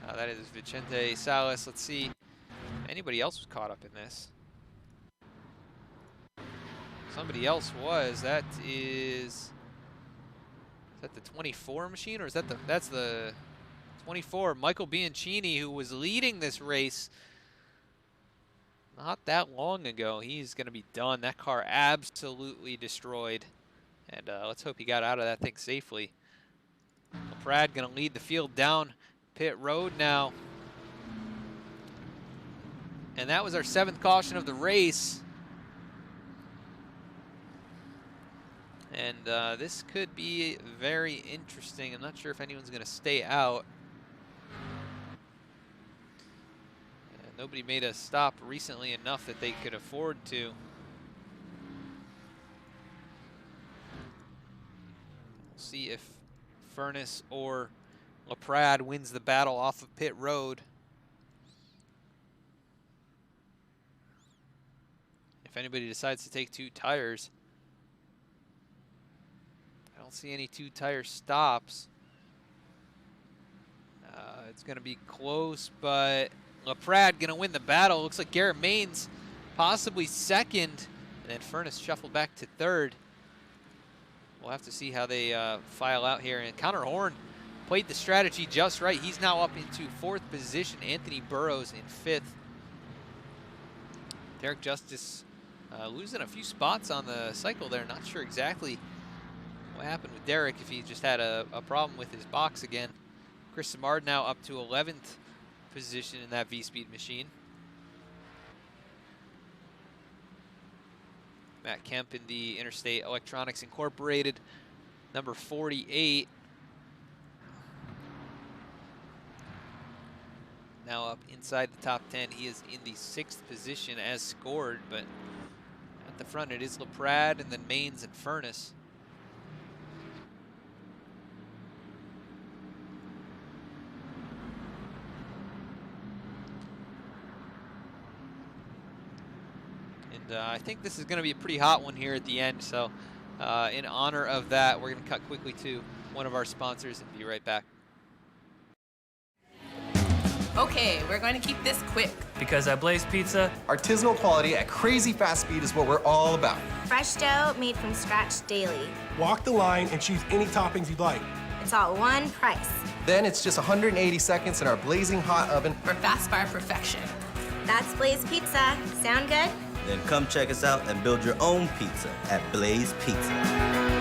That is Vicente Salas. Let's see. Anybody else was caught up in this? Somebody else was. That is... Is that the 24 machine, or is that that's the 24? Michael Bianchini, who was leading this race not that long ago. He's going to be done. That car absolutely destroyed. And let's hope he got out of that thing safely. Brad going to lead the field down pit road now. And that was our 7th caution of the race. And this could be very interesting. I'm not sure if anyone's going to stay out. Nobody made a stop recently enough that they could afford to. We'll see if Furness or LaPrade wins the battle off of pit road. If anybody decides to take 2 tires. I don't see any 2-tire stops. It's going to be close, but LaPrade going to win the battle. Looks like Garrett Maines possibly second, and then Furness shuffled back to third. We'll have to see how they file out here. And Connor Horn played the strategy just right. He's now up into fourth position. Anthony Burrows in fifth. Derek Justice losing a few spots on the cycle there. Not sure exactly what happened with Derek, if he just had a problem with his box again. Chris Samard now up to 11th position in that V-Speed machine. Matt Kemp in the Interstate Electronics Incorporated, number 48. Now up inside the top 10. He is in the 6th position as scored, but at the front it is LaPrade and then Maines and Furness. And I think this is going to be a pretty hot one here at the end, so in honor of that, we're going to cut quickly to one of our sponsors and be right back. Okay, we're going to keep this quick. Because at Blaze Pizza, artisanal quality at crazy fast speed is what we're all about. Fresh dough made from scratch daily. Walk the line and choose any toppings you'd like. It's all one price. Then it's just 180 seconds in our blazing hot oven For fast fire perfection. That's Blaze Pizza. Sound good? Then come check us out and build your own pizza at Blaze Pizza.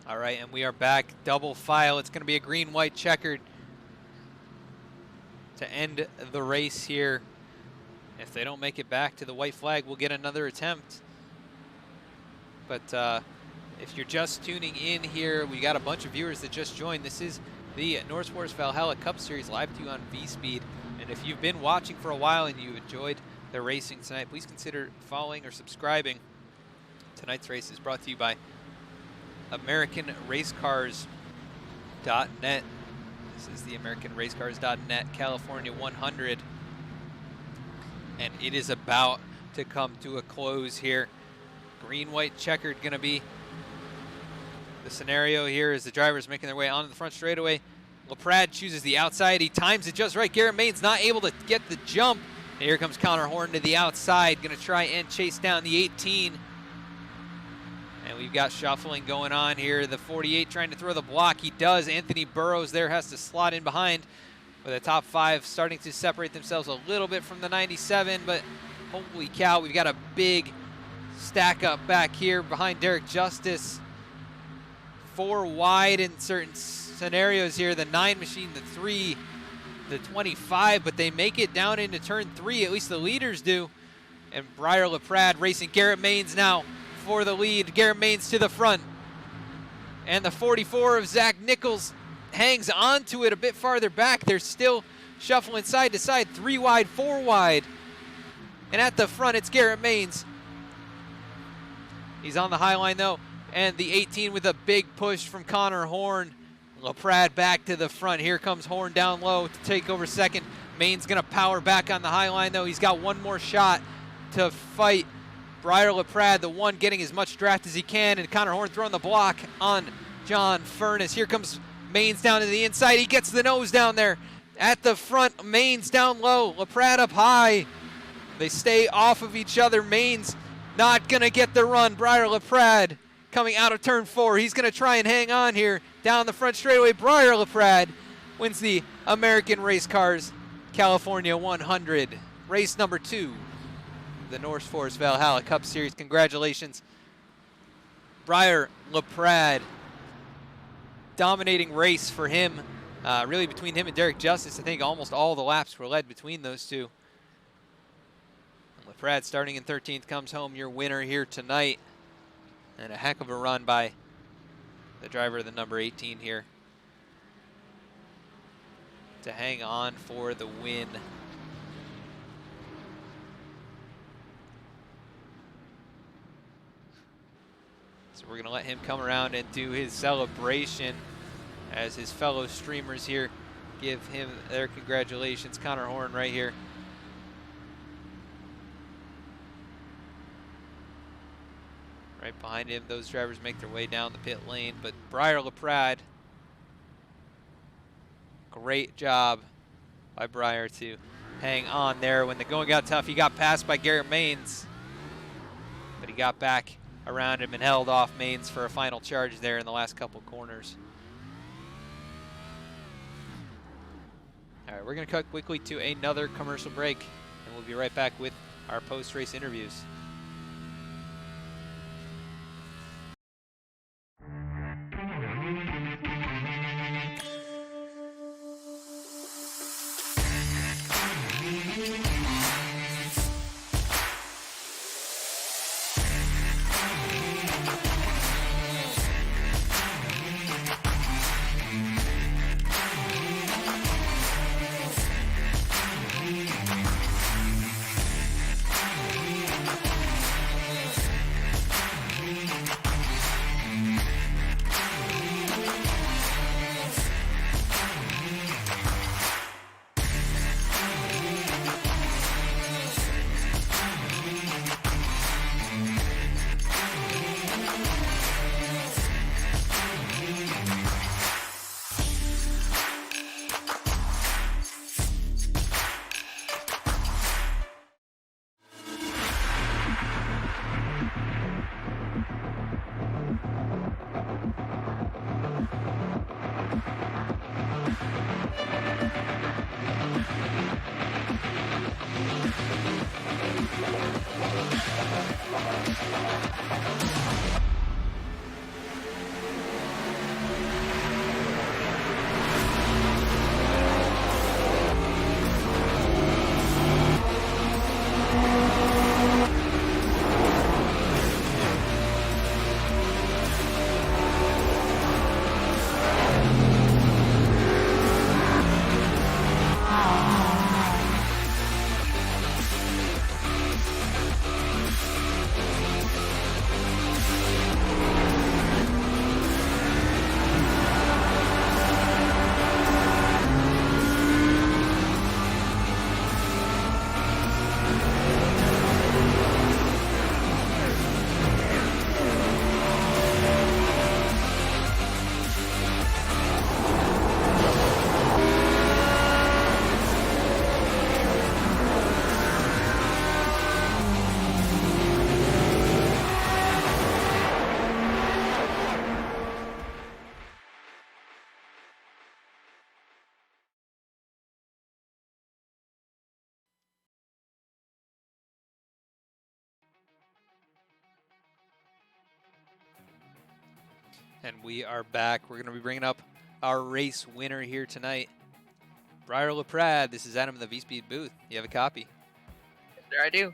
All right, and we are back. Double file. It's going to be a green-white checkered to end the race here. If they don't make it back to the white flag, we'll get another attempt. But if you're just tuning in here, we got a bunch of viewers that just joined. This is the NORSEFORCE Valhalla Cup Series live to you on V-Speed. And if you've been watching for a while and you enjoyed the racing tonight, please consider following or subscribing. Tonight's race is brought to you by AmericanRaceCars.net. This is the AmericanRaceCars.net California 100. And it is about to come to a close here. Green-white checkered going to be the scenario here as the drivers making their way onto the front straightaway. LaPrade chooses the outside. He times it just right. Garrett Maines not able to get the jump. And here comes Connor Horn to the outside. Going to try and chase down the 18. And we've got shuffling going on here. The 48 trying to throw the block. He does. Anthony Burrows there has to slot in behind, with the top 5 starting to separate themselves a little bit from the 97. But holy cow, we've got a big stack up back here behind Derek Justice. 4 wide in certain scenarios here. The 9 machine, the 3 the 25, but they make it down into turn 3, at least the leaders do. And Briar LaPrade racing Garrett Maines now for the lead. Garrett Maines to the front. And the 44 of Zach Nichols hangs onto it a bit farther back. They're still shuffling side to side, 3 wide, 4 wide. And at the front, it's Garrett Maines. He's on the high line though. And the 18 with a big push from Connor Horn. LaPrade back to the front. Here comes Horn down low to take over second. Maine's gonna power back on the high line though. He's got one more shot to fight Briar LaPrade, the one getting as much draft as he can, and Connor Horn throwing the block on John Furness. Here comes Maines down to the inside. He gets the nose down there. At the front, Maines down low, LaPrade up high. They stay off of each other. Maines not gonna get the run. Briar LaPrade coming out of turn 4. He's gonna try and hang on here down the front straightaway. Briar LaPrade wins the American Race Cars California 100. Race number 2, the NORSEFORCE Valhalla Cup Series. Congratulations, Briar LaPrade. Dominating race for him. Really between him and Derek Justice, I think almost all the laps were led between those two. LaPrade starting in 13th comes home your winner here tonight. And a heck of a run by the driver of the number 18 here to hang on for the win. So we're gonna let him come around and do his celebration as his fellow streamers here give him their congratulations. Connor Horn right here. Right behind him, those drivers make their way down the pit lane, but Briar LaPrade, great job by Briar to hang on there. When the going got tough, he got passed by Garrett Maines, but he got back around him and held off Maines for a final charge there in the last couple corners. All right, we're gonna cut quickly to another commercial break, and we'll be right back with our post-race interviews. And we are back. We're going to be bringing up our race winner here tonight. Briar LaPrade, this is Adam in the V-Speed booth. You have a copy? There I do.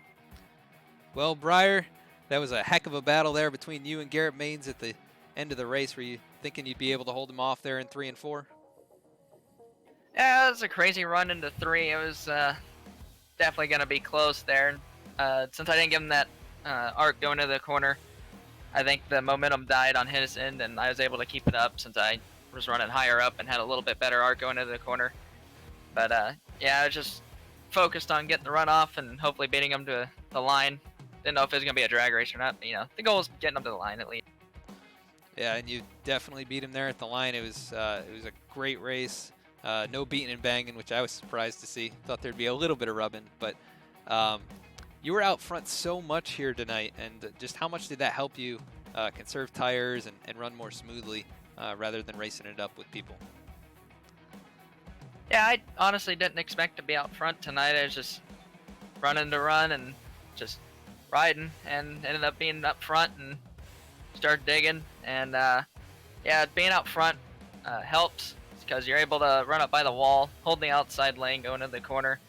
Well, Briar, that was a heck of a battle there between you and Garrett Maines at the end of the race. Were you thinking you'd be able to hold him off there in 3 and 4? Yeah, it was a crazy run into 3. It was definitely going to be close there. Since I didn't give him that arc going to the corner, I think the momentum died on his end, and I was able to keep it up since I was running higher up and had a little bit better arc going into the corner. But yeah, I was just focused on getting the run off and hopefully beating him to the line. Didn't know if it was going to be a drag race or not, but, the goal was getting him to the line at least. Yeah, and you definitely beat him there at the line. It was a great race. No beating and banging, which I was surprised to see. Thought there'd be a little bit of rubbing, but you were out front so much here tonight, and just how much did that help you conserve tires and run more smoothly rather than racing it up with people? Yeah, I honestly didn't expect to be out front tonight. I was just running to run and just riding, and ended up being up front and started digging. And yeah, being out front helps because you're able to run up by the wall, hold the outside lane, go into the corner,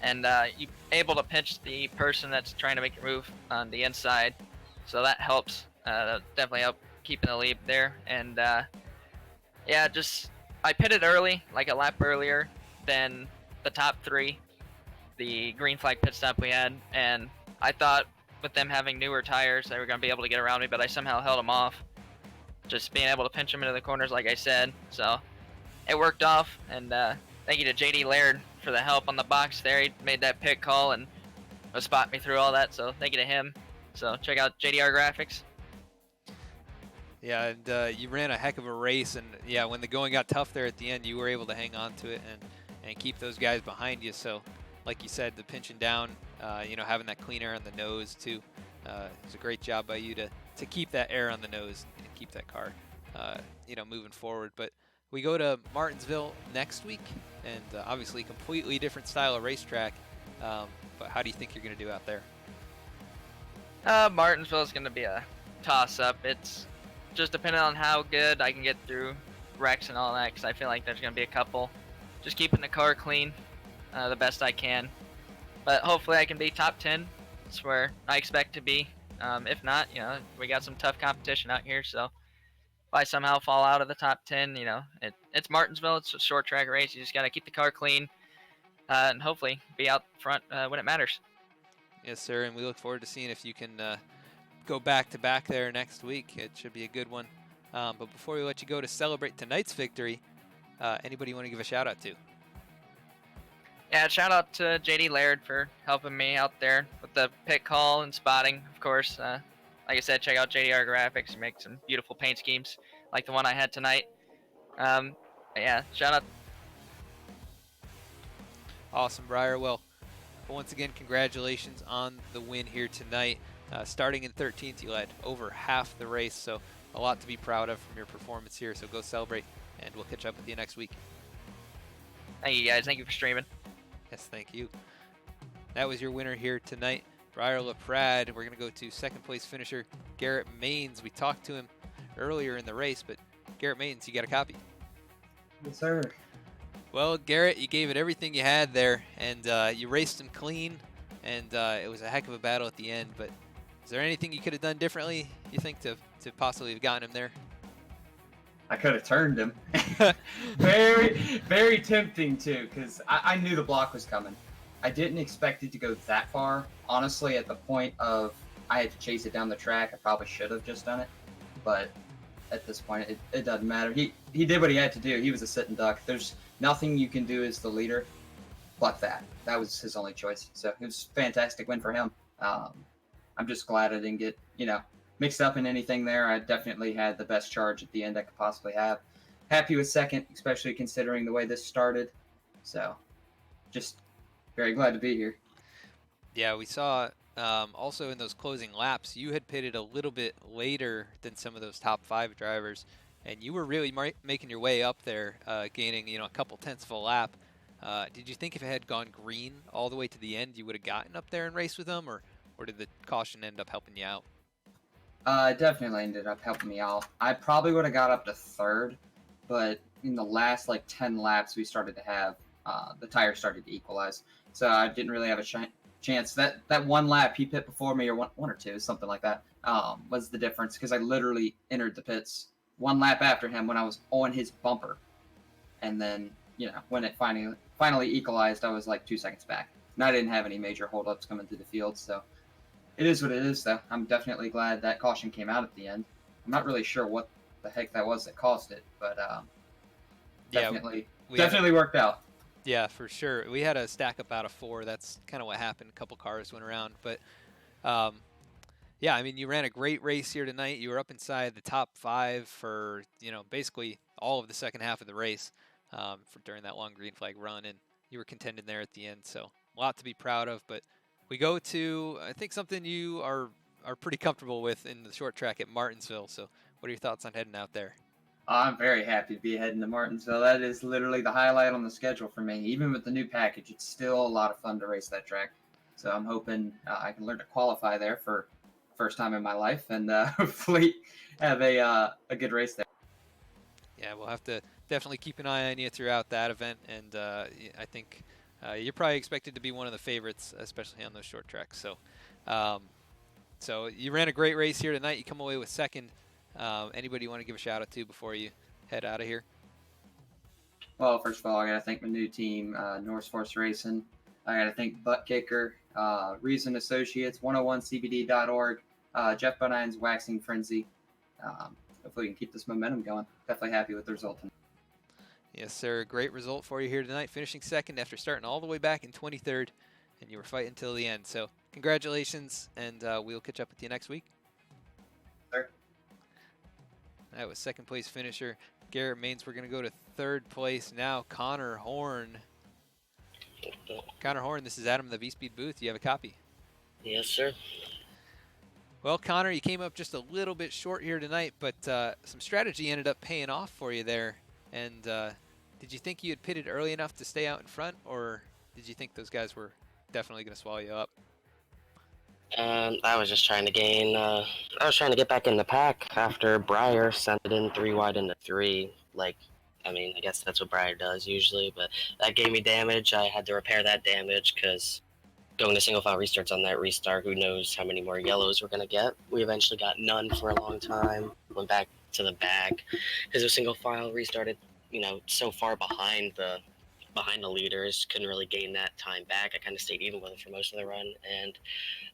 and you're able to pinch the person that's trying to make your move on the inside. So that helps. Definitely help keeping the lead there. And yeah, I pitted early, like a lap earlier than the top 3, the green flag pit stop we had, and I thought with them having newer tires they were going to be able to get around me, but I somehow held them off, just being able to pinch them into the corners like I said. So it worked off, and thank you to JD Laird for the help on the box there. He made that pit call and spot me through all that, so thank you to him. So check out JDR Graphics. Yeah, and you ran a heck of a race, and yeah, when the going got tough there at the end, you were able to hang on to it and keep those guys behind you. So, like you said, the pinching down, having that clean air on the nose too, it's a great job by you to keep that air on the nose and keep that car, moving forward. But we go to Martinsville next week, and obviously completely different style of racetrack. But how do you think you're going to do out there? Martinsville is going to be a toss-up. It's just depending on how good I can get through wrecks and all that, because I feel like there's going to be a couple. Just keeping the car clean the best I can. But hopefully I can be top 10. That's where I expect to be. If not, we got some tough competition out here, so if I somehow fall out of the top 10, it's Martinsville. It's a short track race. You just got to keep the car clean and hopefully be out front when it matters. Yes, sir, and we look forward to seeing if you can go back-to-back there next week. It should be a good one. But before we let you go to celebrate tonight's victory, anybody you want to give a shout-out to? Yeah, shout out to JD Laird for helping me out there with the pit call and spotting, of course. Like I said, check out JDR Graphics and make some beautiful paint schemes like the one I had tonight. Yeah, shout out. Awesome, Briar. Well, once again, congratulations on the win here tonight. Starting in 13th, you led over half the race, so a lot to be proud of from your performance here. So go celebrate, and we'll catch up with you next week. Thank you, guys. Thank you for streaming. Yes, thank you. That was your winner here tonight, Briar LaPrade. We're going to go to second place finisher Garrett Maines. We talked to him earlier in the race, but Garrett Maines, you got a copy? Yes, sir. Well, Garrett, you gave it everything you had there, and you raced him clean, and it was a heck of a battle at the end. But is there anything you could have done differently, you think, to possibly have gotten him there? I could have turned him. Very, very tempting too, because I knew the block was coming. I didn't expect it to go that far. Honestly, at the point of I had to chase it down the track, I probably should have just done it. But at this point, it doesn't matter. He did what he had to do. He was a sitting duck. There's nothing you can do as the leader but that. That was his only choice. So it was a fantastic win for him. I'm just glad I didn't get, mixed up in anything there. I definitely had the best charge at the end I could possibly have. Happy with second, especially considering the way this started. So just very glad to be here. Yeah, we saw also in those closing laps, you had pitted a little bit later than some of those top 5 drivers, and you were really making your way up there, gaining a couple tenths of a lap. Did you think if it had gone green all the way to the end, you would have gotten up there and raced with them, or did the caution end up helping you out? It definitely ended up helping me out. I probably would have got up to third, but in the last 10 laps, we started to have the tire started to equalize. So I didn't really have a chance. That one lap he pit before me, or one or two, something like that, was the difference, because I literally entered the pits one lap after him when I was on his bumper. And then, when it finally equalized, I was like 2 seconds back. And I didn't have any major holdups coming through the field, so it is what it is, though. I'm definitely glad that caution came out at the end. I'm not really sure what the heck that was that caused it, but definitely worked out. Yeah, for sure. We had a stack up out of 4. That's kind of what happened. A couple cars went around, but yeah, I mean, you ran a great race here tonight. You were up inside the top 5 for basically all of the second half of the race during that long green flag run, and you were contending there at the end. So a lot to be proud of. But we go to, I think, something you are pretty comfortable with in the short track at Martinsville. So what are your thoughts on heading out there? I'm very happy to be heading to Martinsville. That is literally the highlight on the schedule for me. Even with the new package, it's still a lot of fun to race that track. So I'm hoping I can learn to qualify there for first time in my life, and hopefully have a good race there. Yeah, we'll have to definitely keep an eye on you throughout that event, and I think you're probably expected to be one of the favorites, especially on those short tracks. So, so you ran a great race here tonight. You come away with second. Anybody you want to give a shout out to before you head out of here? Well, first of all, I got to thank my new team, NORSEFORCE Racing. I got to thank Butt Kicker, Reason Associates, 101cbd.org, Jeff Bonine's Waxing Frenzy. Hopefully we can keep this momentum going. Definitely happy with the result. Yes, sir. Great result for you here tonight, finishing second after starting all the way back in 23rd, and you were fighting until the end. So congratulations, and we'll catch up with you next week. Sir. That was second place finisher Garrett Maines. We're going to go to third place now, Connor Horn. Connor Horn, this is Adam in the V-Speed booth. You have a copy? Yes, sir. Well, Connor, you came up just a little bit short here tonight, but some strategy ended up paying off for you there. And did you think you had pitted early enough to stay out in front, or did you think those guys were definitely going to swallow you up? I was just trying to gain. I was trying to get back in the pack after Breyer sent it in 3 wide into 3. I mean, I guess that's what Breyer does usually, but that gave me damage. I had to repair that damage because going to single file restarts on that restart, who knows how many more yellows we're going to get. We eventually got none for a long time. Went back to the bag because the single file restarted, so far behind the leaders, couldn't really gain that time back. I kind of stayed even with it for most of the run, and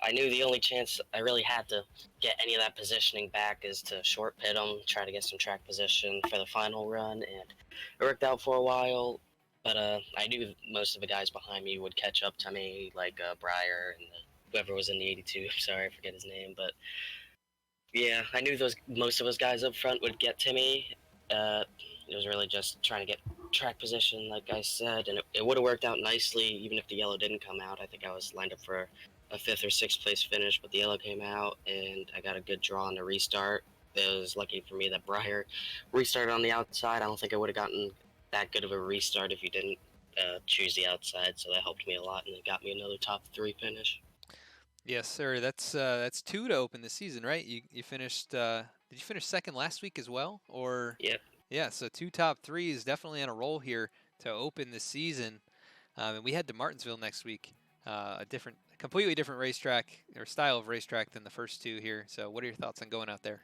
I knew the only chance I really had to get any of that positioning back is to short pit them, try to get some track position for the final run, and it worked out for a while. But I knew most of the guys behind me would catch up to me, like Breyer and whoever was in the 82. I'm sorry, I forget his name, but yeah, I knew most of those guys up front would get to me. It was really just trying to get track position, like I said, and it would have worked out nicely even if the yellow didn't come out. I think I was lined up for a 5th or 6th place finish, but the yellow came out, and I got a good draw on the restart. It was lucky for me that Breyer restarted on the outside. I don't think I would have gotten that good of a restart if you didn't choose the outside, so that helped me a lot, and it got me another top 3 finish. Yes, sir. That's 2 to open the season, right? You finished. Did you finish second last week as well, or? Yep. Yeah, so 2 top 3s, definitely on a roll here to open the season. And we head to Martinsville next week, completely different racetrack or style of racetrack than the first 2 here. So what are your thoughts on going out there?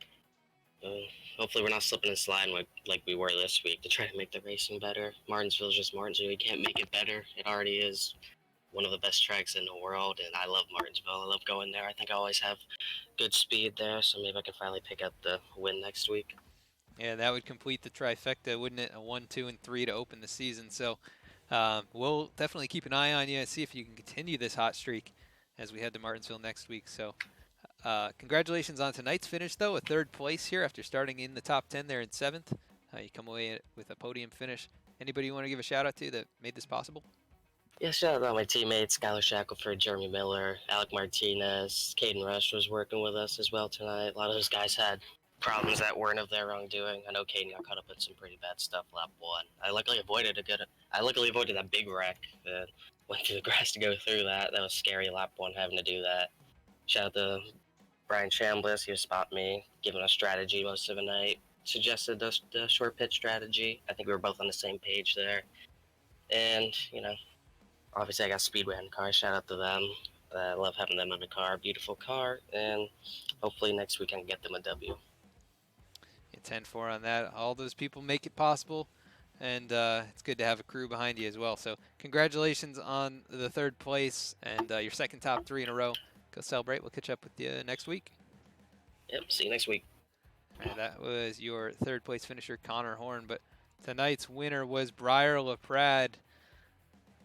Hopefully we're not slipping and sliding like we were this week to try to make the racing better. Martinsville's just Martinsville. You can't make it better. It already is one of the best tracks in the world, and I love Martinsville. I love going there. I think I always have good speed there, so maybe I can finally pick up the win next week. Yeah, that would complete the trifecta, wouldn't it? A 1, 2, and 3 to open the season. So we'll definitely keep an eye on you and see if you can continue this hot streak as we head to Martinsville next week. So congratulations on tonight's finish, though, a 3rd place here after starting in the top 10 there in 7th. You come away with a podium finish. Anybody you want to give a shout out to that made this possible? Yeah, shout out to my teammates, Skylar Shackelford, Jeremy Miller, Alec Martinez, Caden Rush was working with us as well tonight. A lot of those guys had problems that weren't of their wrongdoing. I know Caden got caught up in some pretty bad stuff lap 1. I luckily avoided that big wreck that went through the grass to go through that. That was scary lap 1 having to do that. Shout out to Brian Chambliss, he was spotting me, giving us strategy most of the night. Suggested the short pit strategy. I think we were both on the same page there. And, you know, obviously I got Speedway on the car. Shout out to them. I love having them on the car. Beautiful car. And hopefully next week I can get them a W. 10-4 on that. All those people make it possible, and it's good to have a crew behind you as well. So congratulations on the 3rd place and your 2nd top 3 in a row. Go celebrate. We'll catch up with you next week. Yep, see you next week. And that was your 3rd place finisher, Connor Horn. But tonight's winner was Briar LaPrade.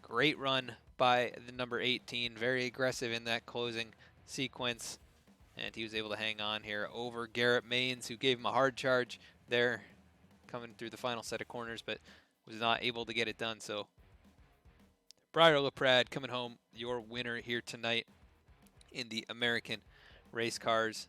Great run by the number 18. Very aggressive in that closing sequence. And he was able to hang on here over Garrett Maines, who gave him a hard charge there coming through the final set of corners, but was not able to get it done. So Briar LaPrade coming home your winner here tonight in the American Race Cars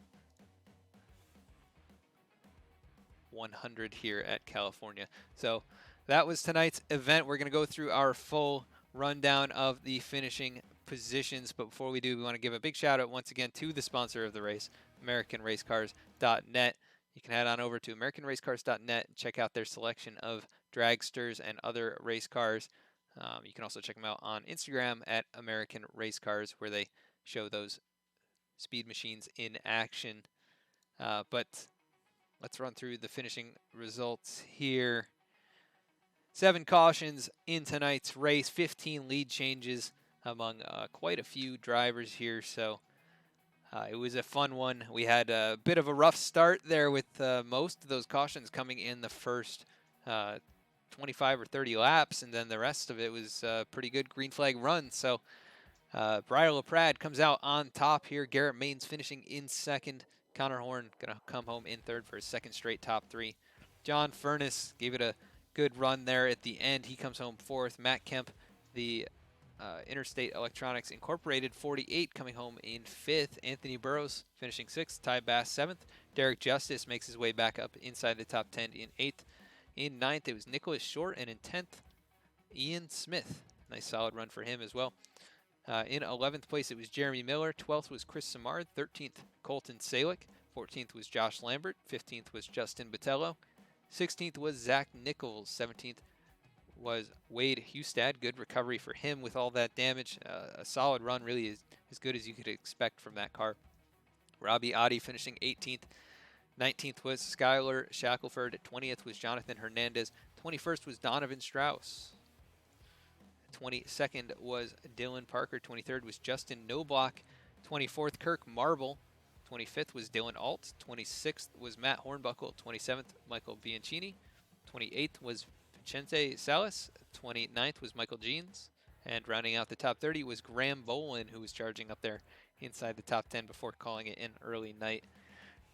100 here at California. So that was tonight's event. We're going to go through our full rundown of the finishing positions, but before we do, we want to give a big shout out once again to the sponsor of the race, AmericanRacecars.net. You can head on over to AmericanRacecars.net and check out their selection of dragsters and other race cars. You can also check them out on Instagram at American Race Cars, where they show those speed machines in action. But let's run through the finishing results here. 7 cautions in tonight's race, 15 lead changes among quite a few drivers here, so it was a fun one. We had a bit of a rough start there with most of those cautions coming in the first 25 or 30 laps, and then the rest of it was a pretty good green flag run. So Briar LaPrade comes out on top here. Garrett Maines finishing in 2nd. Connor Horn going to come home in 3rd for his 2nd straight top 3. John Furness gave it a good run there at the end. He comes home 4th. Matt Kemp, the Interstate Electronics Incorporated 48, coming home in 5th. Anthony Burrows finishing 6th. Ty Bass 7th. Derek Justice makes his way back up inside the top 10 in 8th. In 9th, it was Nicholas Short, and in 10th, Ian Smith. Nice solid run for him as well. In 11th place, it was Jeremy Miller. 12th was Chris Samard. 13th, Colton Salick. 14th was Josh Lambert. 15th was Justin Botello. 16th was Zach Nichols. 17th was Wade Hustad. Good recovery for him with all that damage. A solid run, really as good as you could expect from that car. Robbie Oddie finishing 18th. 19th was Skylar Shackelford. 20th was Jonathan Hernandez. 21st was Donovan Strauss. 22nd was Dylan Parker. 23rd was Justin Noblock. 24th, Kirk Marble. 25th was Dylan Alt. 26th was Matt Hornbuckle. 27th, Michael Bianchini. 28th was Vicente Salas. 29th was Michael Jeans. And rounding out the top 30 was Graham Bolin, who was charging up there inside the top 10 before calling it an early night.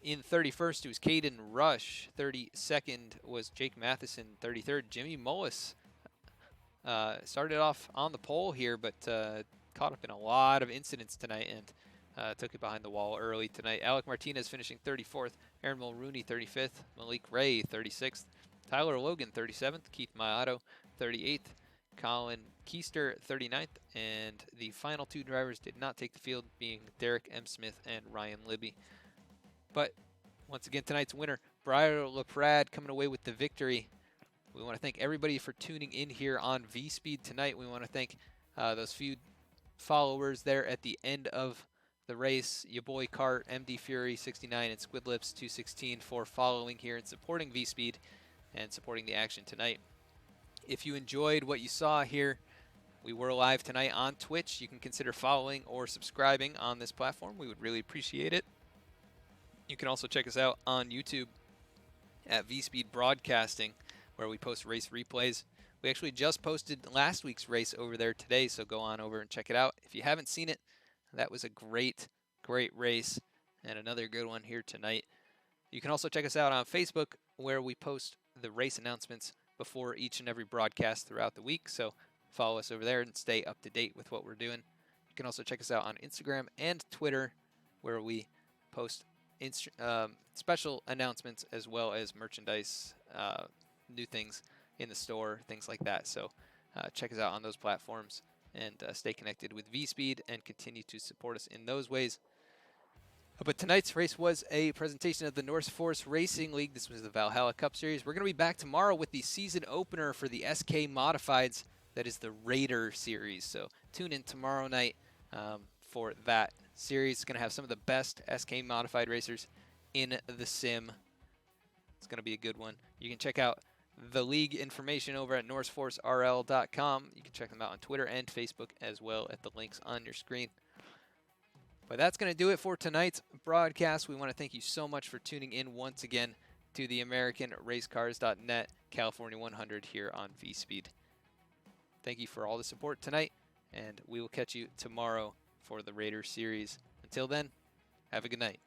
In 31st, it was Caden Rush. 32nd was Jake Matheson. 33rd, Jimmy Mullis. Started off on the pole here, but caught up in a lot of incidents tonight and took it behind the wall early tonight. Alec Martinez finishing 34th. Aaron Mulrooney 35th. Malik Ray 36th. Tyler Logan 37th. Keith Mayato 38th. Colin Keister 39th. And the final 2 drivers did not take the field, being Derek M. Smith and Ryan Libby. But once again, tonight's winner, Briar LaPrade, coming away with the victory. We want to thank everybody for tuning in here on V-Speed tonight. We want to thank those few followers there at the end of the race. Your boy Cart, MD Fury 69, and Squidlips 216 for following here and supporting V-Speed and supporting the action tonight. If you enjoyed what you saw here, we were live tonight on Twitch. You can consider following or subscribing on this platform. We would really appreciate it. You can also check us out on YouTube at V-Speed Broadcasting, where we post race replays. We actually just posted last week's race over there today, so go on over and check it out. If you haven't seen it, that was a great race and another good one here tonight. You can also check us out on Facebook, where we post the race announcements before each and every broadcast throughout the week, so follow us over there and stay up to date with what we're doing. You can also check us out on Instagram and Twitter, where we post special announcements as well as merchandise, new things in the store, things like that. So check us out on those platforms and stay connected with V-Speed and continue to support us in those ways. But tonight's race was a presentation of the NORSEFORCE Racing League. This was the Valhalla Cup Series. We're going to be back tomorrow with the season opener for the SK Modifieds. That is the Raider Series. So tune in tomorrow night for that series. It's going to have some of the best SK modified racers in the sim. It's going to be a good one. You can check out the league information over at NORSEFORCERL.com. You can check them out on Twitter and Facebook as well at the links on your screen. But that's going to do it for tonight's broadcast. We want to thank you so much for tuning in once again to the AmericanRaceCars.net California 100 here on VSpeed. Thank you for all the support tonight, and we will catch you tomorrow for the Raider Series. Until then, have a good night.